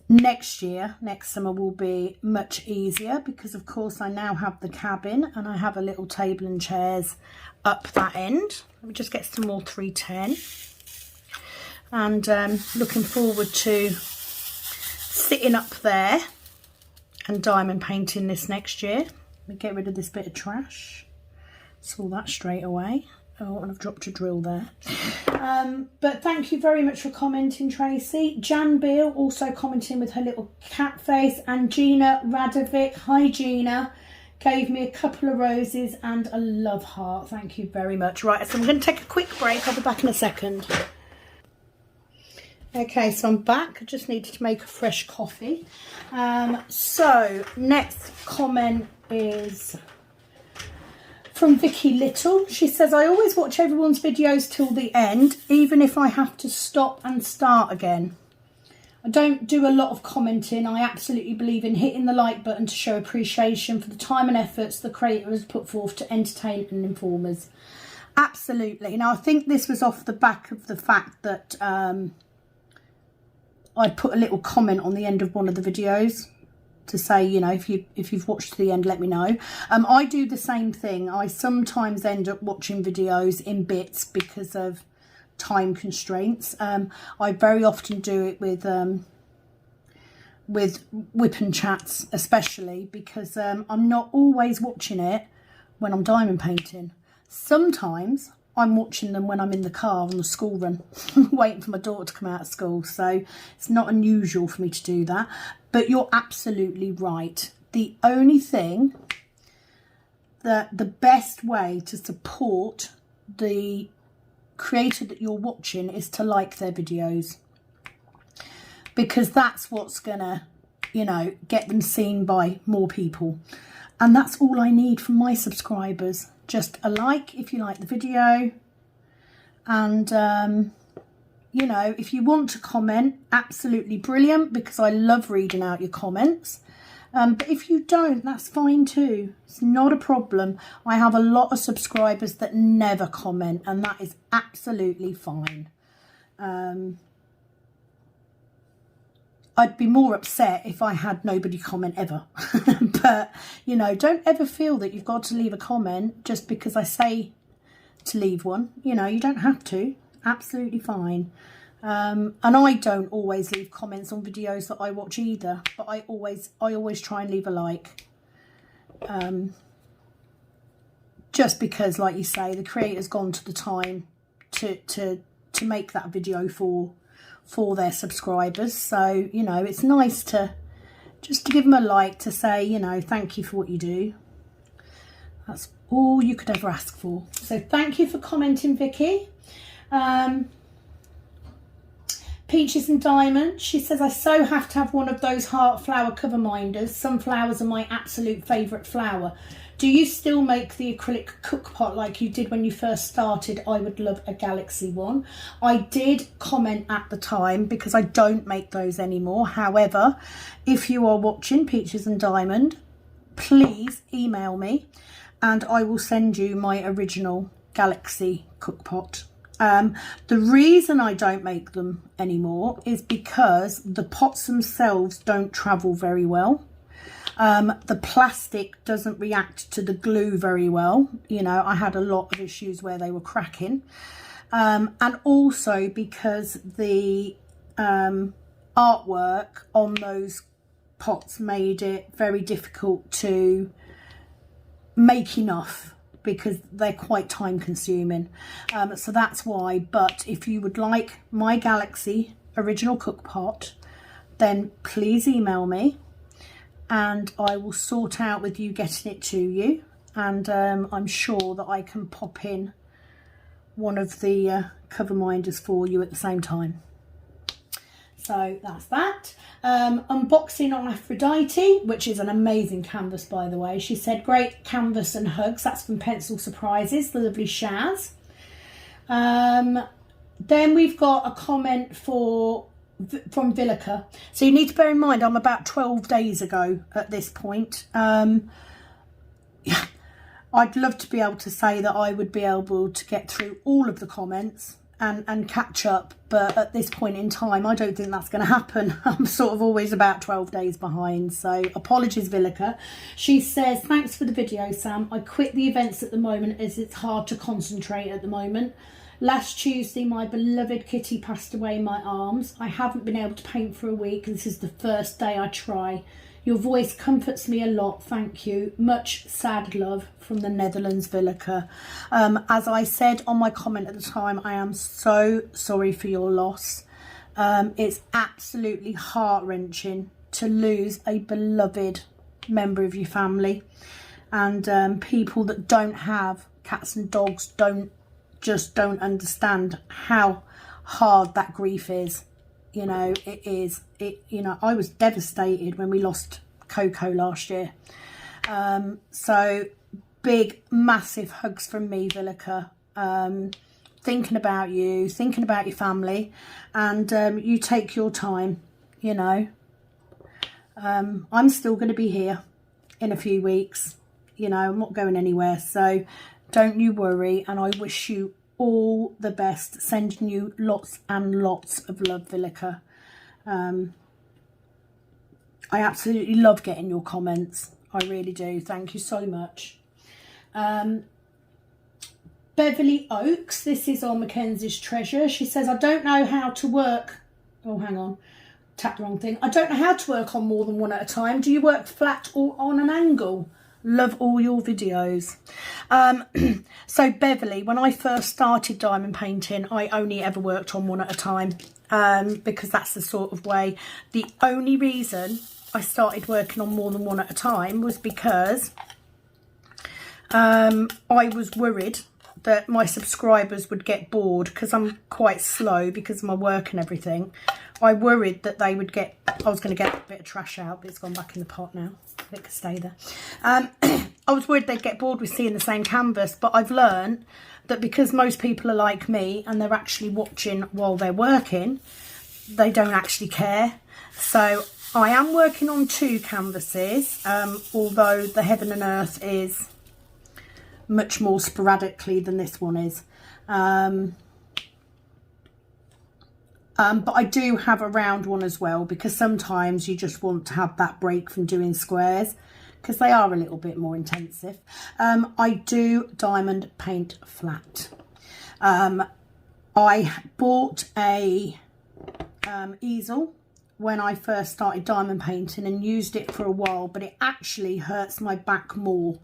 Next summer will be much easier because of course I now have the cabin and I have a little table and chairs up that end. Let me just get some more 310, and looking forward to sitting up there and diamond painting this next year. Let me get rid of this bit of trash. Saw that straight away. Oh, and I've dropped a drill there. But thank you very much for commenting, Tracy. Jan Beale also commenting with her little cat face. And Gina Radovic, hi Gina, gave me a couple of roses and a love heart. Thank you very much. Right, so I'm going to take a quick break. I'll be back in a second. Okay, so I'm back. I just needed to make a fresh coffee. So next comment is from Vicky Little. She says, I always watch everyone's videos till the end, even if I have to stop and start again. I don't do a lot of commenting. I absolutely believe in hitting the like button to show appreciation for the time and efforts the creator has put forth to entertain and inform us. Absolutely. Now, I think this was off the back of the fact that I'd put a little comment on the end of one of the videos to say, you know, if you've watched to the end, let me know. I do the same thing. I sometimes end up watching videos in bits because of time constraints. I very often do it with whip and chats, especially because I'm not always watching it when I'm diamond painting. Sometimes I'm watching them when I'm in the car on the school run, waiting for my daughter to come out of school. So it's not unusual for me to do that. But you're absolutely right. The only thing that the best way to support the creator that you're watching is to like their videos, because that's what's gonna, you know, get them seen by more people. And that's all I need from my subscribers. Just a like if you like the video. And you know, if you want to comment, absolutely brilliant, because I love reading out your comments. But if you don't, that's fine too. It's not a problem. I have a lot of subscribers that never comment, and that is absolutely fine. I'd be more upset if I had nobody comment ever. But, you know, don't ever feel that you've got to leave a comment just because I say to leave one. You know, you don't have to. Absolutely fine. And I don't always leave comments on videos that I watch either, but I always try and leave a like. Just because, like you say, the creator's gone to the time to make that video for their subscribers. So, you know, it's nice to just to give them a like, to say, you know, thank you for what you do. That's all you could ever ask for. So thank you for commenting, Vicky. Peaches and Diamonds, she says, I so have to have one of those heart flower cover minders. Sunflowers are my absolute favourite flower. Do you still make the acrylic cook pot like you did when you first started? I would love a galaxy one. I did comment at the time because I don't make those anymore. However, if you are watching Peaches and Diamond, please email me and I will send you my original Galaxy cookpot. The reason I don't make them anymore is because the pots themselves don't travel very well. The plastic doesn't react to the glue very well. You know, I had a lot of issues where they were cracking. And also because the artwork on those pots made it very difficult to make enough, because they're quite time consuming. So that's why. But if you would like my Galaxy original cook pot, then please email me and I will sort out with you getting it to you. And I'm sure that I can pop in one of the cover minders for you at the same time. So that's that. Unboxing on Aphrodite, which is an amazing canvas, by the way. She said, great canvas and hugs. That's from Pencil Surprises, the lovely Shaz. Then we've got a comment from Villica. So you need to bear in mind, I'm about 12 days ago at this point. Yeah, I'd love to be able to say that I would be able to get through all of the comments and catch up, but at this point in time I don't think that's going to happen. I'm sort of always about 12 days behind, so apologies, Villica. She says, thanks for the video, Sam. I quit the events at the moment as it's hard to concentrate at the moment. Last Tuesday my beloved kitty passed away in my arms. I haven't been able to paint for a week and this is the first day I try. Your voice comforts me a lot, thank you. Much sad love, from the Netherlands, Villica. As I said on my comment at the time, I am so sorry for your loss. It's absolutely heart-wrenching to lose a beloved member of your family. And people that don't have cats and dogs just don't understand how hard that grief is. You know, it is. You know, I was devastated when we lost Coco last year. So big, massive hugs from me, Villica. Thinking about you, thinking about your family, and you take your time. You know, I'm still going to be here in a few weeks. You know, I'm not going anywhere, so don't you worry. And I wish you all the best, sending you lots and lots of love, Villica. I absolutely love getting your comments. I really do. Thank you so much. Beverly Oaks, this is on Mackenzie's Treasure. She says, I don't know how to work. Oh, hang on. Tapped the wrong thing. I don't know how to work on more than one at a time. Do you work flat or on an angle? Love all your videos. So Beverly, when I first started diamond painting, I only ever worked on one at a time, because that's the sort of way. The only reason I started working on more than one at a time was because I was worried that my subscribers would get bored, because I'm quite slow because of my work and everything. I worried that they would get, I was going to get a bit of trash out, but it's gone back in the pot now. It could stay there. I was worried they'd get bored with seeing the same canvas, but I've learned that because most people are like me and they're actually watching while they're working, they don't actually care. So I am working on 2 canvases, although the Heaven and Earth is much more sporadically than this one is. But I do have a round one as well, because sometimes you just want to have that break from doing squares, because they are a little bit more intensive. I do diamond paint flat. I bought a easel when I first started diamond painting and used it for a while, but it actually hurts my back more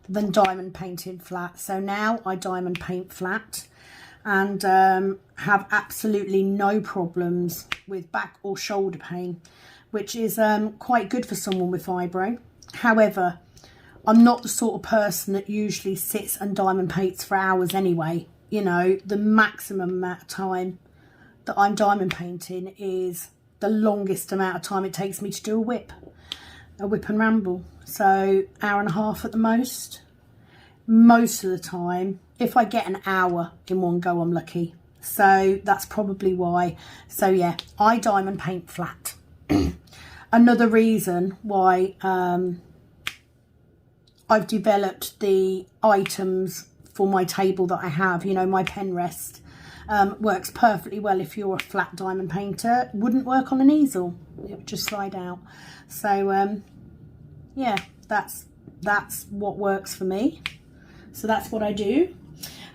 than diamond painting flat. So now I diamond paint flat and have absolutely no problems with back or shoulder pain, which is quite good for someone with fibro. However, I'm not the sort of person that usually sits and diamond paints for hours anyway. You know, the maximum amount of time that I'm diamond painting is the longest amount of time it takes me to do a whip and ramble. So hour and a half at the most. Most of the time, if I get an hour in one go, I'm lucky. So that's probably why. So yeah, I diamond paint flat. Another reason why I've developed the items for my table that I have. You know, my pen rest works perfectly well if you're a flat diamond painter. Wouldn't work on an easel, it would just slide out. So yeah, that's what works for me. So that's what I do.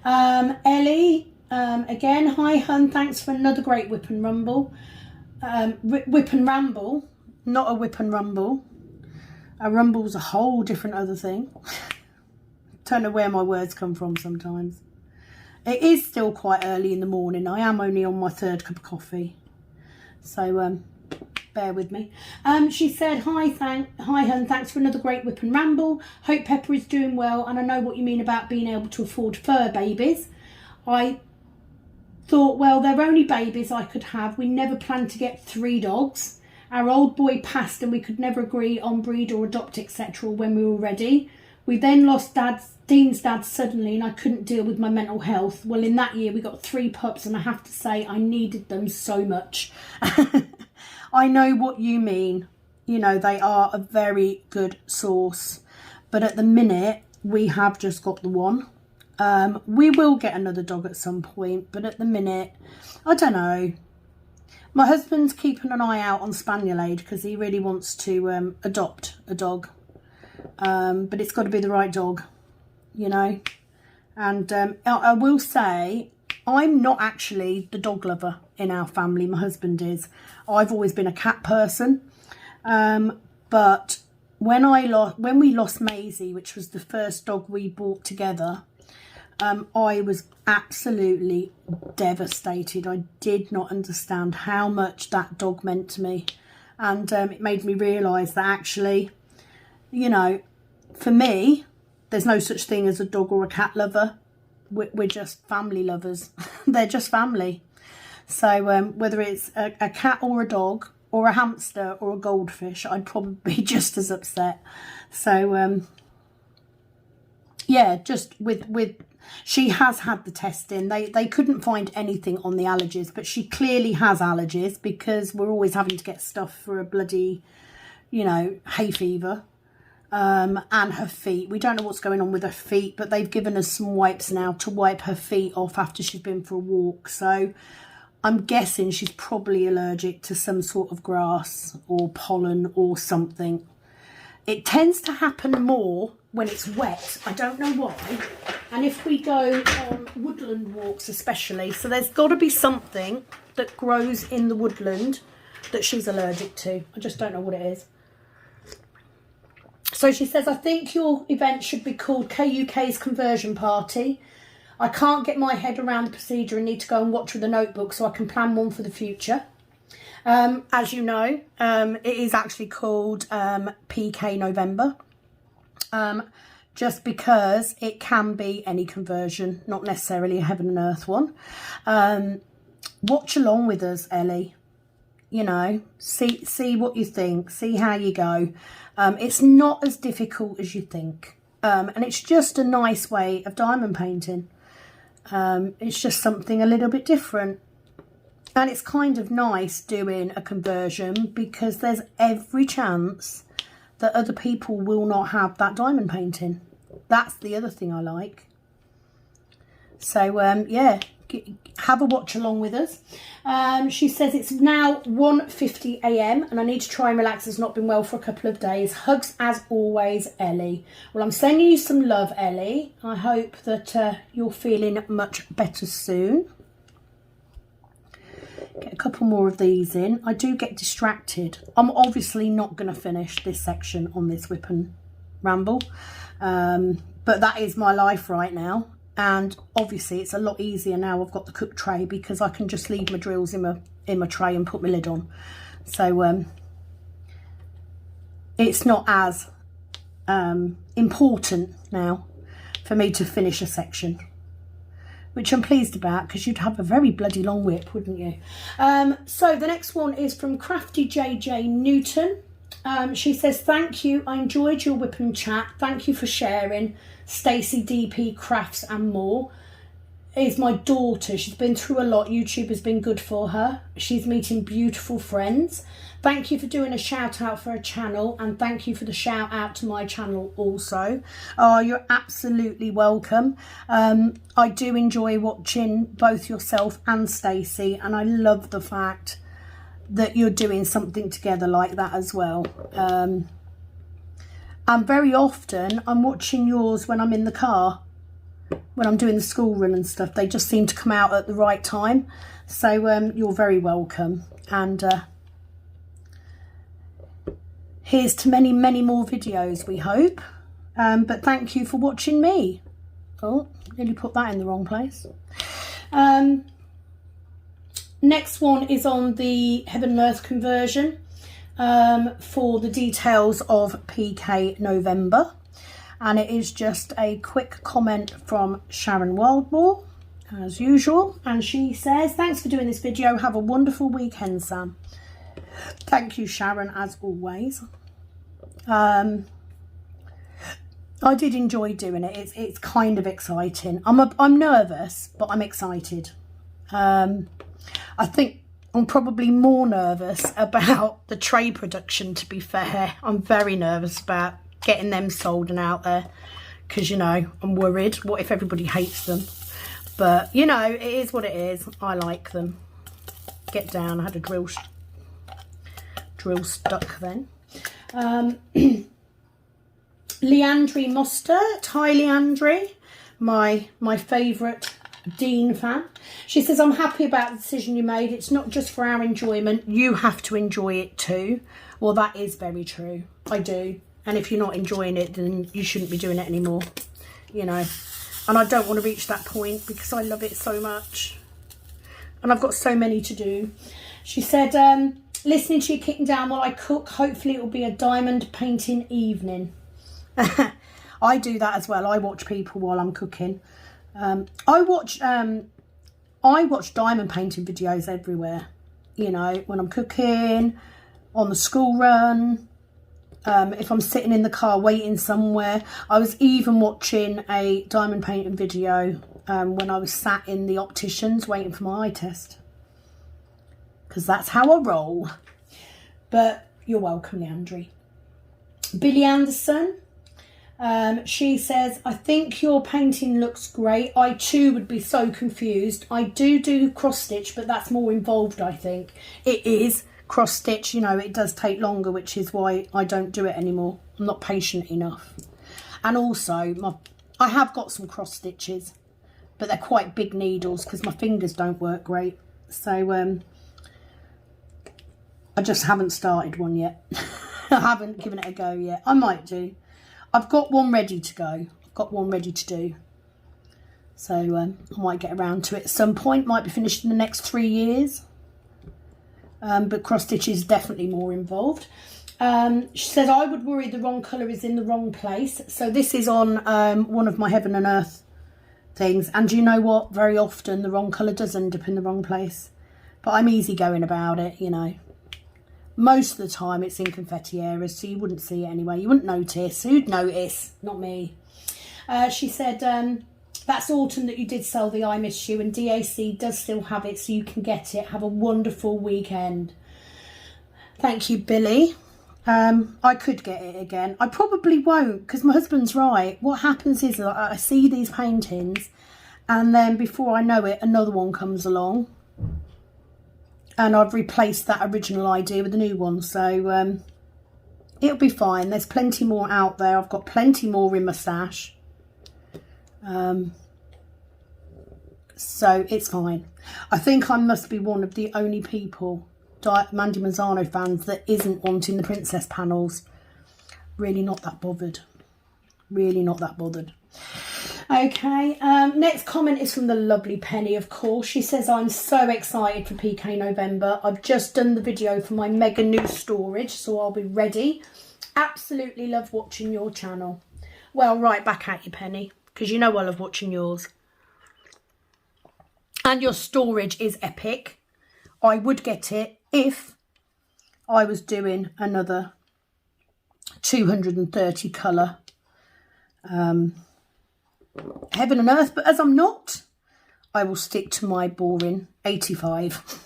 Ellie, again, hi hun, thanks for another great whip and rumble. Whip and ramble, not a whip and rumble. A rumble's a whole different other thing. Don't know where my words come from sometimes. It is still quite early in the morning. I am only on my 3rd cup of coffee. So bear with me. She said, hi hun, thanks for another great whip and ramble. Hope Pepper is doing well, and I know what you mean about being able to afford fur babies. I thought, well, they're only babies I could have. We never planned to get 3 dogs. Our old boy passed and we could never agree on breed or adopt, etc. when we were ready. We then lost Dean's dad suddenly, and I couldn't deal with my mental health. Well, in that year we got 3 pups, and I have to say I needed them so much. I know what you mean. You know, they are a very good source. But at the minute, we have just got the one. We will get another dog at some point, but at the minute, I don't know. My husband's keeping an eye out on Spaniel Aid because he really wants to adopt a dog. But it's got to be the right dog, you know. And I will say, I'm not actually the dog lover in our family. My husband is. I've always been a cat person. But when we lost Maisie, which was the first dog we bought together, I was absolutely devastated. I did not understand how much that dog meant to me. And it made me realise that actually, you know, for me, there's no such thing as a dog or a cat lover. We're just family lovers. They're just family. So whether it's a cat or a dog or a hamster or a goldfish, I'd probably be just as upset. So yeah, just with she has had the testing. They couldn't find anything on the allergies, but she clearly has allergies because we're always having to get stuff for a bloody, you know, hay fever. And her feet. We don't know what's going on with her feet, but they've given us some wipes now to wipe her feet off after she's been for a walk. So I'm guessing she's probably allergic to some sort of grass or pollen or something. It tends to happen more when it's wet. I don't know why. And if we go on woodland walks especially, so there's got to be something that grows in the woodland that she's allergic to. I just don't know what it is. So she says, I think your event should be called KUK's Conversion Party. I can't get my head around the procedure and need to go and watch with a notebook so I can plan one for the future. As you know, it is actually called PK November. Just because it can be any conversion, not necessarily a heaven and earth one. Watch along with us, Ellie. You know, see what you think, see how you go. It's not as difficult as you think. And it's just a nice way of diamond painting. It's just something a little bit different. And it's kind of nice doing a conversion because there's every chance that other people will not have that diamond painting. That's the other thing I like. So, yeah, have a watch along with us. She says it's now 1:50 a.m. and I need to try and relax. It's not been well for a couple of days. Hugs as always, Ellie. Well, I'm sending you some love, Ellie. I hope that you're feeling much better soon. Get a couple more of these in. I do get distracted. I'm obviously not going to finish this section on this whip and ramble. But that is my life right now. And obviously it's a lot easier now I've got the cook tray because I can just leave my drills in my tray and put my lid on. So it's not as important now for me to finish a section, which I'm pleased about because you'd have a very bloody long whip, wouldn't you? So the next one is from Crafty JJ Newton. She says, thank you. I enjoyed your whip and chat. Thank you for sharing. Stacey DP Crafts and more. is my daughter. She's been through a lot. YouTube has been good for her. She's meeting beautiful friends. Thank you for doing a shout out for her channel, and thank you for the shout out to my channel also. Oh, you're absolutely welcome. I do enjoy watching both yourself and Stacey, and I love the fact that you're doing something together like that as well. And very often I'm watching yours when I'm in the car, when I'm doing the school run and stuff. They just seem to come out at the right time. So you're very welcome. And here's to many, many more videos, we hope. But thank you for watching me. Oh, nearly put that in the wrong place. Next one is on the Heaven and Earth conversion for the details of PK November. And it is just a quick comment from Sharon Wildmore, as usual. And she says, thanks for doing this video. Have a wonderful weekend, Sam. Thank you, Sharon, as always. I did enjoy doing it. It's kind of exciting. I'm nervous, but I'm excited. I think I'm probably more nervous about the tray production, to be fair. I'm very nervous about getting them sold and out there, because, you know, I'm worried. What if everybody hates them? But, you know, it is what it is. I like them. Get down. I had a drill stuck then. Leandri Mostert. Hi, Leandri. My favourite Dean fan. She says, I'm happy about the decision you made. It's not just for our enjoyment. You have to enjoy it too. Well, that is very true. I do. And if you're not enjoying it, then you shouldn't be doing it anymore, you know. And I don't want to reach that point because I love it so much. And I've got so many to do. She said, listening to you kicking down while I cook, hopefully it will be a diamond painting evening. I do that as well. I watch people while I'm cooking. I watch diamond painting videos everywhere. You know, when I'm cooking, on the school run, if I'm sitting in the car waiting somewhere. I was even watching a diamond painting video when I was sat in the opticians waiting for my eye test. Because that's how I roll. But you're welcome, Leandri. Billy Anderson. She says, I think your painting looks great. I too would be so confused. I do cross stitch, but that's more involved, I think. It is cross stitch, you know, it does take longer, which is why I don't do it anymore. I'm not patient enough. And also, I have got some cross stitches, but they're quite big needles because my fingers don't work great. So I just haven't started one yet. I haven't given it a go yet. I might do. I've got one ready to go. I've got one ready to do. So I might get around to it at some point. Might be finished in the next 3 years. But cross stitch is definitely more involved. She says, I would worry the wrong colour is in the wrong place. So this is on one of my Heaven and Earth things. And you know what? Very often the wrong colour does end up in the wrong place. But I'm easygoing about it, you know. Most of the time it's in confetti areas, so you wouldn't see it anyway. You wouldn't notice. Who'd notice? Not me. She said, that's autumn that you did sell the I Miss You, and DAC does still have it, so you can get it. Have a wonderful weekend. Thank you, Billy. I could get it again. I probably won't, because my husband's right. What happens is that I see these paintings, and then before I know it, another one comes along. And I've replaced that original idea with a new one. So it'll be fine. There's plenty more out there. I've got plenty more in my stash. So it's fine. I think I must be one of the only people, Mandy Mazzano fans, that isn't wanting the princess panels. Really not that bothered. Really not that bothered. Okay, next comment is from the lovely Penny, of course. She says, I'm so excited for PK November. I've just done the video for my mega new storage, so I'll be ready. Absolutely love watching your channel. Well, right back at you, Penny, because you know I love watching yours. And your storage is epic. I would get it if I was doing another 230 colour Heaven and Earth, but as I'm not, I will stick to my boring 85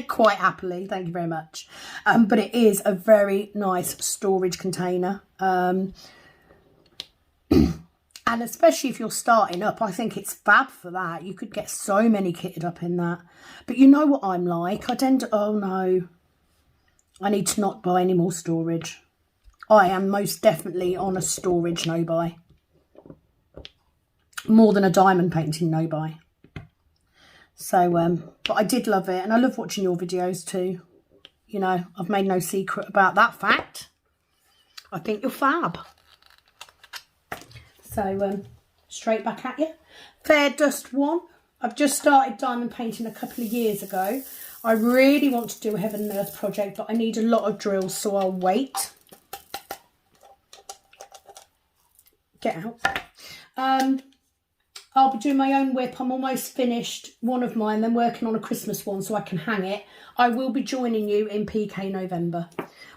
quite happily, thank you very much. But it is a very nice storage container, and especially if you're starting up, I think it's fab for that. You could get so many kitted up in that. But you know what I'm like, I tend to, oh no, I need to not buy any more storage. I am most definitely on a storage no buy. More than a diamond painting no buy. So, but I did love it, and I love watching your videos too. You know, I've made no secret about that fact. I think you're fab. So, straight back at you. Fair Dust 1. I've just started diamond painting a couple of years ago. I really want to do a Heaven and Earth project, but I need a lot of drills, so I'll wait. Get out. I'll be doing my own whip. I'm almost finished one of mine, then working on a Christmas one so I can hang it. I will be joining you in PK November.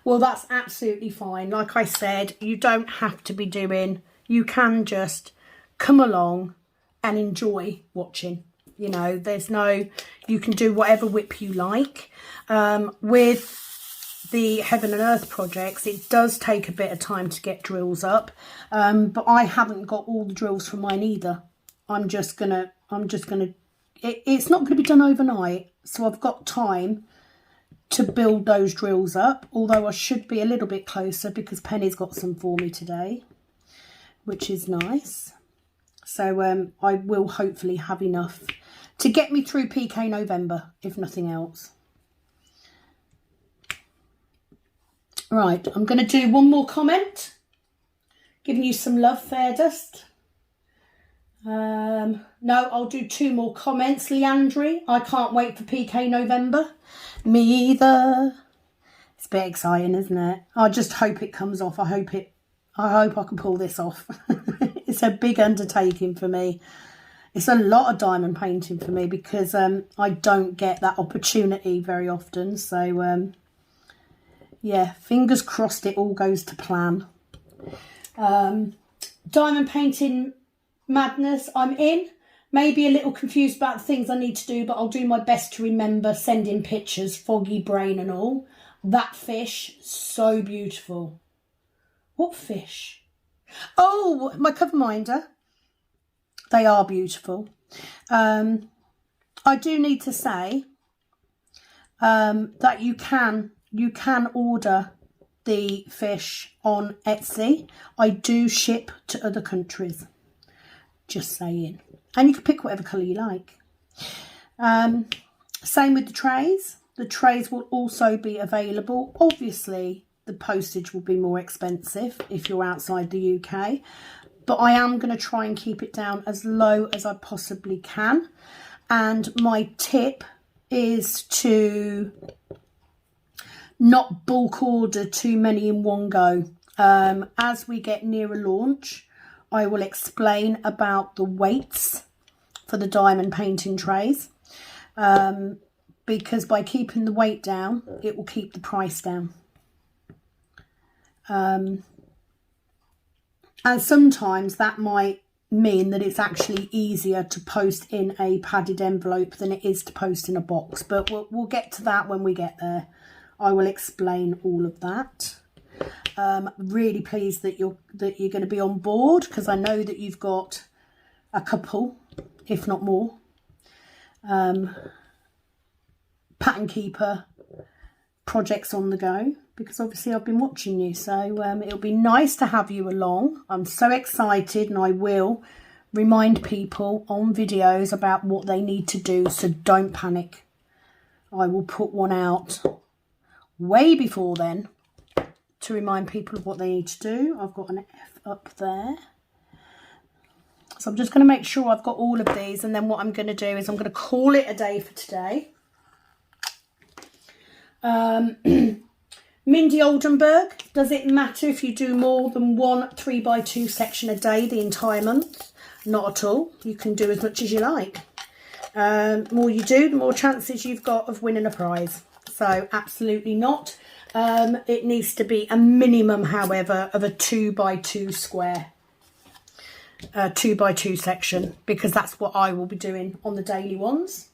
Well, that's absolutely fine. Like I said, you don't have to be doing, you can just come along and enjoy watching. You know, there's no, you can do whatever whip you like. With the Heaven and Earth projects, it does take a bit of time to get drills up. But I haven't got all the drills for mine either. it's not going to be done overnight, so I've got time to build those drills up, although I should be a little bit closer because Penny's got some for me today, which is nice. So I will hopefully have enough to get me through PK November, if nothing else. Right, I'm going to do one more comment, giving you some love, Fair Dust. No, I'll do 2 more comments. Leandri, I can't wait for PK November. Me either. It's a bit exciting, isn't it? I just hope it comes off. I hope I can pull this off. It's a big undertaking for me. It's a lot of diamond painting for me because I don't get that opportunity very often. So yeah, fingers crossed it all goes to plan. Diamond painting madness, I'm in. Maybe a little confused about the things I need to do, but I'll do my best to remember sending pictures, foggy brain and all. That fish, so beautiful. What fish? Oh, my cover minder. They are beautiful. I do need to say that you can order the fish on Etsy. I do ship to other countries. Just saying. And you can pick whatever colour you like. Same with the trays. The trays will also be available. Obviously, the postage will be more expensive if you're outside the UK. But I am going to try and keep it down as low as I possibly can. And my tip is to not bulk order too many in one go. As we get nearer launch, I will explain about the weights for the diamond painting trays, because by keeping the weight down, it will keep the price down. And sometimes that might mean that it's actually easier to post in a padded envelope than it is to post in a box. But we'll get to that when we get there. I will explain all of that. Really pleased that you're going to be on board, because I know that you've got a couple, if not more, pattern keeper projects on the go, because obviously I've been watching you, so it'll be nice to have you along. I'm so excited, and I will remind people on videos about what they need to do, so don't panic. I will put one out way before then to remind people of what they need to do. I've got an F up there. So I'm just going to make sure I've got all of these, and then what I'm going to do is I'm going to call it a day for today. Mindy Oldenburg, does it matter if you do more than one 3x2 section a day the entire month? Not at all. You can do as much as you like. The more you do, the more chances you've got of winning a prize. So absolutely not. It needs to be a minimum, however, of a 2x2 square. 2x2 section, because that's what I will be doing on the daily ones.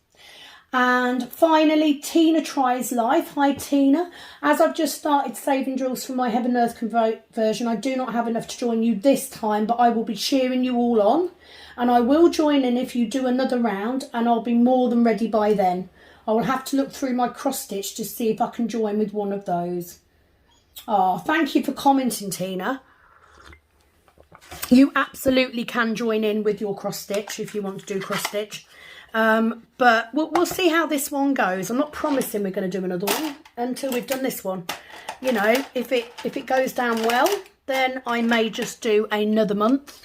And finally, Tina Tries Life. Hi Tina. As I've just started saving drills for my Heaven and Earth conversion, I do not have enough to join you this time, but I will be cheering you all on, and I will join in if you do another round, and I'll be more than ready by then. I will have to look through my cross stitch to see if I can join with one of those. Oh, thank you for commenting, Tina. You absolutely can join in with your cross stitch if you want to do cross stitch. But we'll see how this one goes. I'm not promising we're going to do another one until we've done this one. You know, if it goes down well, then I may just do another month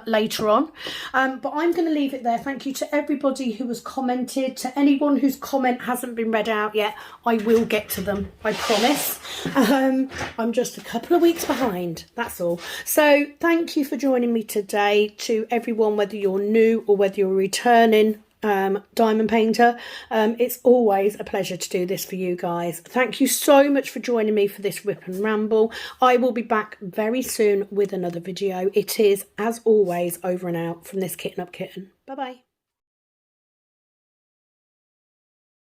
later on. But I'm going to leave it there. Thank you to everybody who has commented. To anyone whose comment hasn't been read out yet, I will get to them, I promise. I'm just a couple of weeks behind, that's all. So thank you for joining me today. To everyone, whether you're new or whether you're returning diamond painter, it's always a pleasure to do this for you guys. Thank you so much for joining me for this Rip and Ramble. I will be back very soon with another video. It is, as always, over and out from this Kitten Up Kitten. Bye bye.